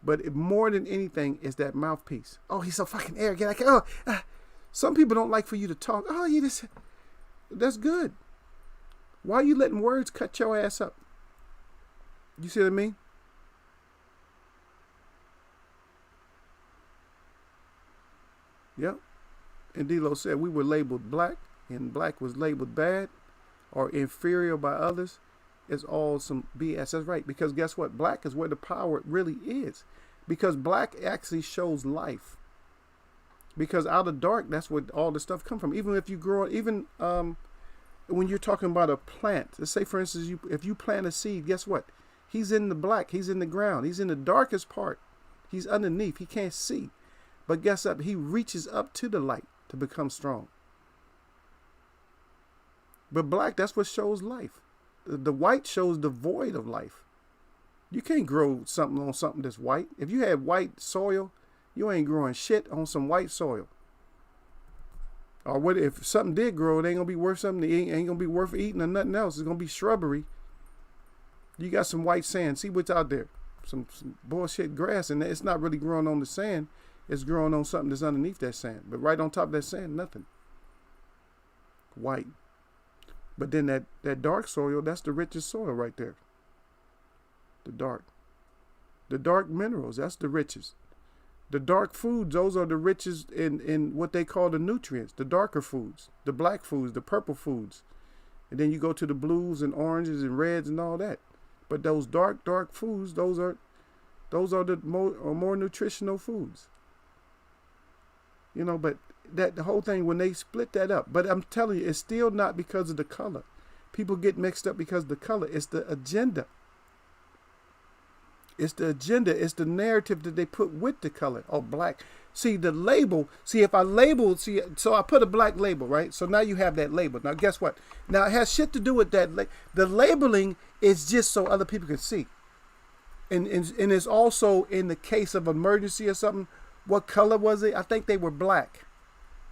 but more than anything is that mouthpiece. Oh, he's so fucking arrogant. Some people don't like for you to talk. Oh, that's good. Why are you letting words cut your ass up? You see what I mean? Yep. And D-Lo said we were labeled black, and black was labeled bad or inferior by others. It's all some BS. That's right. Because guess what? Black is where the power really is. Because black actually shows life. Because out of dark, that's where all the stuff comes from. Even if you grow, when you're talking about a plant, let's say for instance, if you plant a seed, guess what? He's in the black. He's in the ground. He's in the darkest part. He's underneath. He can't see. But guess what? He reaches up to the light to become strong. But black, that's what shows life. The white shows the void of life. You can't grow something on something that's white. If you had white soil, you ain't growing shit on some white soil. Or what if something did grow, it ain't gonna be worth something. It ain't gonna be worth eating or nothing else. It's gonna be shrubbery. You got some white sand. See what's out there. Some bullshit grass, and it's not really growing on the sand. It's growing on something that's underneath that sand. But right on top of that sand, nothing. White. But then that dark soil, that's the richest soil right there. The dark. The dark minerals, that's the richest. The dark foods, those are the richest in what they call the nutrients. The darker foods, the black foods, the purple foods. And then you go to the blues and oranges and reds and all that. But those dark foods, those are the more nutritional foods. You know, but the whole thing, when they split that up, but I'm telling you, it's still not because of the color. People get mixed up because of the color. It's the agenda. It's the agenda. It's the narrative that they put with the color. Oh, black. See, the label. See, if I label, so I put a black label, right? So now you have that label. Now, guess what? Now, it has shit to do with that. The labeling is just so other people can see. And it's also in the case of emergency or something. What color was it? I think they were black.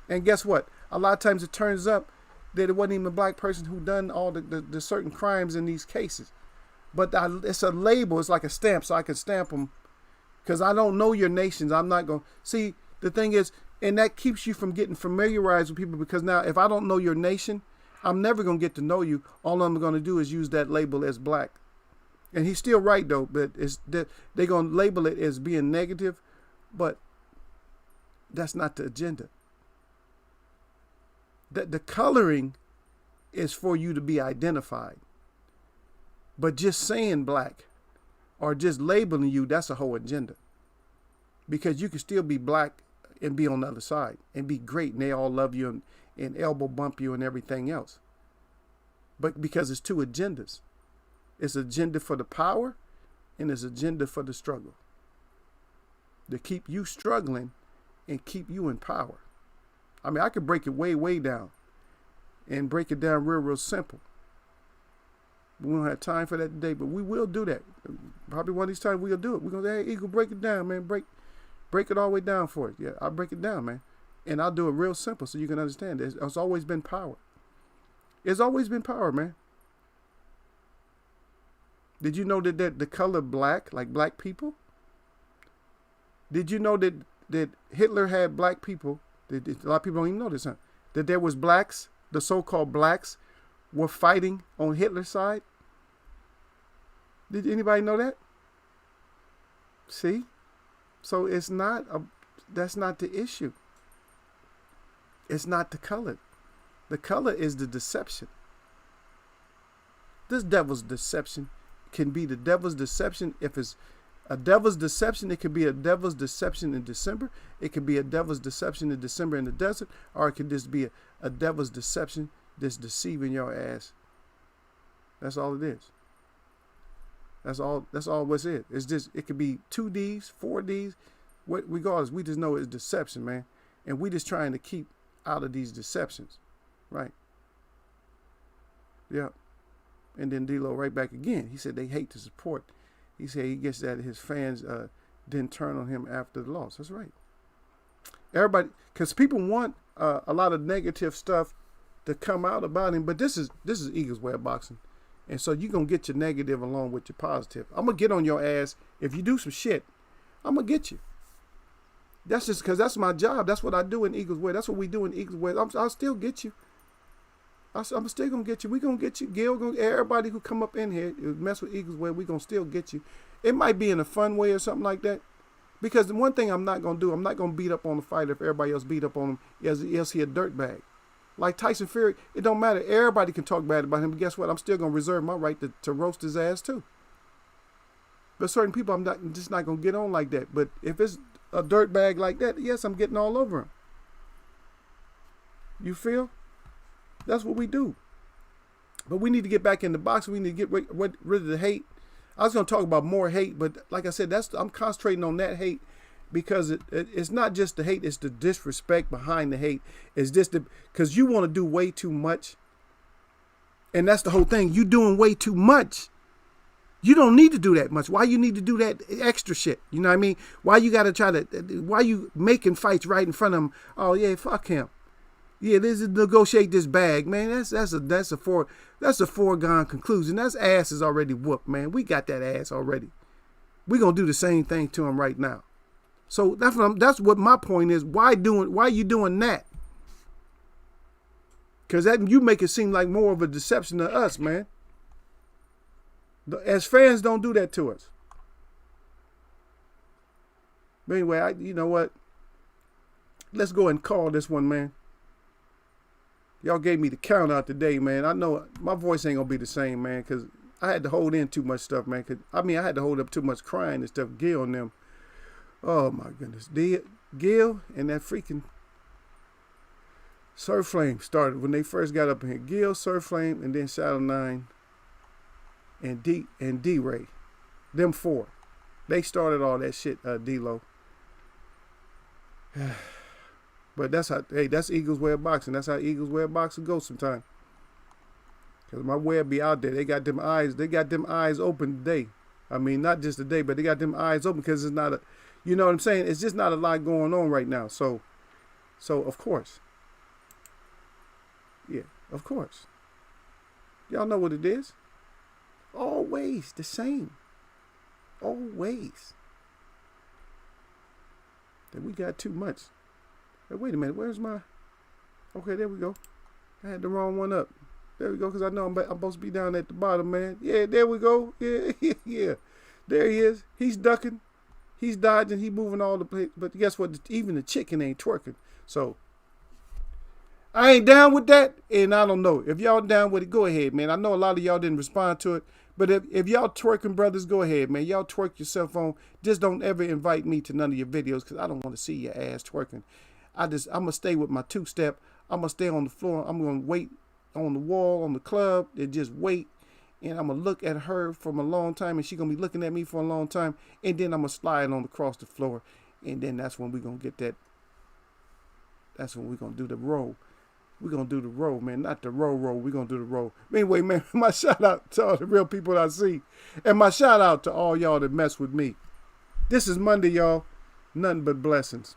And guess what? A lot of times it turns up that it wasn't even a black person who done all the certain crimes in these cases. But it's a label. It's like a stamp, so I can stamp them. Because I don't know your nations. I'm not going to. See, the thing is, and that keeps you from getting familiarized with people. Because now, if I don't know your nation, I'm never going to get to know you. All I'm going to do is use that label as black. And he's still right, though. But they're going to label it as being negative. But that's not the agenda. The coloring is for you to be identified. But just saying black or just labeling you, that's a whole agenda. Because you can still be black and be on the other side and be great and they all love you and elbow bump you and everything else. But because it's two agendas. It's agenda for the power and it's agenda for the struggle. To keep you struggling and keep you in power. I mean, I could break it way, way down and break it down real simple. We don't have time for that today, but we will do that. Probably one of these times we'll do it. We're going to say, hey, Eagle, break it down, man. Break it all the way down for it. Yeah, I'll break it down, man. And I'll do it real simple so you can understand. It's always been power. It's always been power, man. Did you know that the color black, like black people? Did you know that Hitler had black people? A lot of people don't even know this, huh? That there was blacks, the so-called blacks, were fighting on Hitler's side. Did anybody know that? See? So it's not that's not the issue. It's not the color. The color is the deception. This devil's deception can be the devil's deception. If it's a devil's deception, it could be a devil's deception in December. It could be a devil's deception in December in the desert, or it could just be a devil's deception that's deceiving your ass. That's all it is. That's all what's it. It's just, it could be 2 Ds, 4 Ds, regardless. We just know it's deception, man. And we just trying to keep out of these deceptions. Right. Yeah. And then D-Lo right back again. He said they hate to support. He said he gets that his fans didn't turn on him after the loss. That's right. Everybody, because people want a lot of negative stuff to come out about him, but this is Eagles way of boxing. And so you're going to get your negative along with your positive. I'm going to get on your ass. If you do some shit, I'm going to get you. That's just because that's my job. That's what I do in Eagles way. That's what we do in Eagles way. I'll still get you. I'm still going to get you. We're going to get you. Gil, everybody who come up in here, mess with Eagles way, we're going to still get you. It might be in a fun way or something like that. Because the one thing I'm not going to do, I'm not going to beat up on the fighter if everybody else beat up on him as he a dirtbag. Like Tyson Fury, it don't matter. Everybody can talk bad about him, but guess what? I'm still going to reserve my right to roast his ass too. But certain people, I'm just not going to get on like that. But if it's a dirtbag like that, yes, I'm getting all over him. You feel? That's what we do. But we need to get back in the boxing. We need to get rid of the hate. I was going to talk about more hate, but like I said, I'm concentrating on that hate because it's not just the hate, it's the disrespect behind the hate. It's just because you want to do way too much. And that's the whole thing. You doing way too much. You don't need to do that much. Why you need to do that extra shit? You know what I mean? Why you got to why you making fights right in front of them? Oh yeah, fuck him. Yeah, this is negotiate this bag, man. That's a foregone conclusion. That's ass is already whooped, man. We got that ass already. We gonna do the same thing to him right now. So that's what my point is. Why you doing that? Because you make it seem like more of a deception to us, man. As fans, don't do that to us. But anyway, you know what? Let's go and call this one, man. Y'all gave me the count out today, man. I know my voice ain't gonna be the same, man, because I had to hold in too much stuff, man. I had to hold up too much crying and stuff. Gil and them. Oh my goodness. Gil and that freaking Surf Flame started when they first got up in here. Gil, Surf Flame, and then Shadow 9 and D-Ray. Them 4. They started all that shit, D-Lo. But that's Eagles way of boxing. That's how Eagles way of boxing goes sometimes. Because my way be out there. They got them eyes open today. I mean, not just today, but they got them eyes open because it's not you know what I'm saying? It's just not a lot going on right now. So of course. Yeah, of course. Y'all know what it is. Always the same. Always. That we got too much. Hey, wait a minute. Where's my... Okay, there we go. I had the wrong one up. There we go, because I know I'm supposed to be down at the bottom, man. Yeah, there we go. Yeah, yeah. There he is. He's ducking. He's dodging. He's moving all the place. But guess what? Even the chicken ain't twerking. So, I ain't down with that, and I don't know. If y'all down with it, go ahead, man. I know a lot of y'all didn't respond to it, but if y'all twerking brothers, go ahead, man. Y'all twerk your cell phone. Just don't ever invite me to none of your videos because I don't want to see your ass twerking. I'm going to stay with my 2-step. I'm going to stay on the floor. I'm going to wait on the wall, on the club, and just wait. And I'm going to look at her from a long time, and she's going to be looking at me for a long time. And then I'm going to slide on across the floor. And then that's when we're going to get that. That's when we're going to do the roll. We're going to do the roll, man. Not the roll. We're going to do the roll. Anyway, man, my shout out to all the real people I see. And my shout out to all y'all that mess with me. This is Monday, y'all. Nothing but blessings.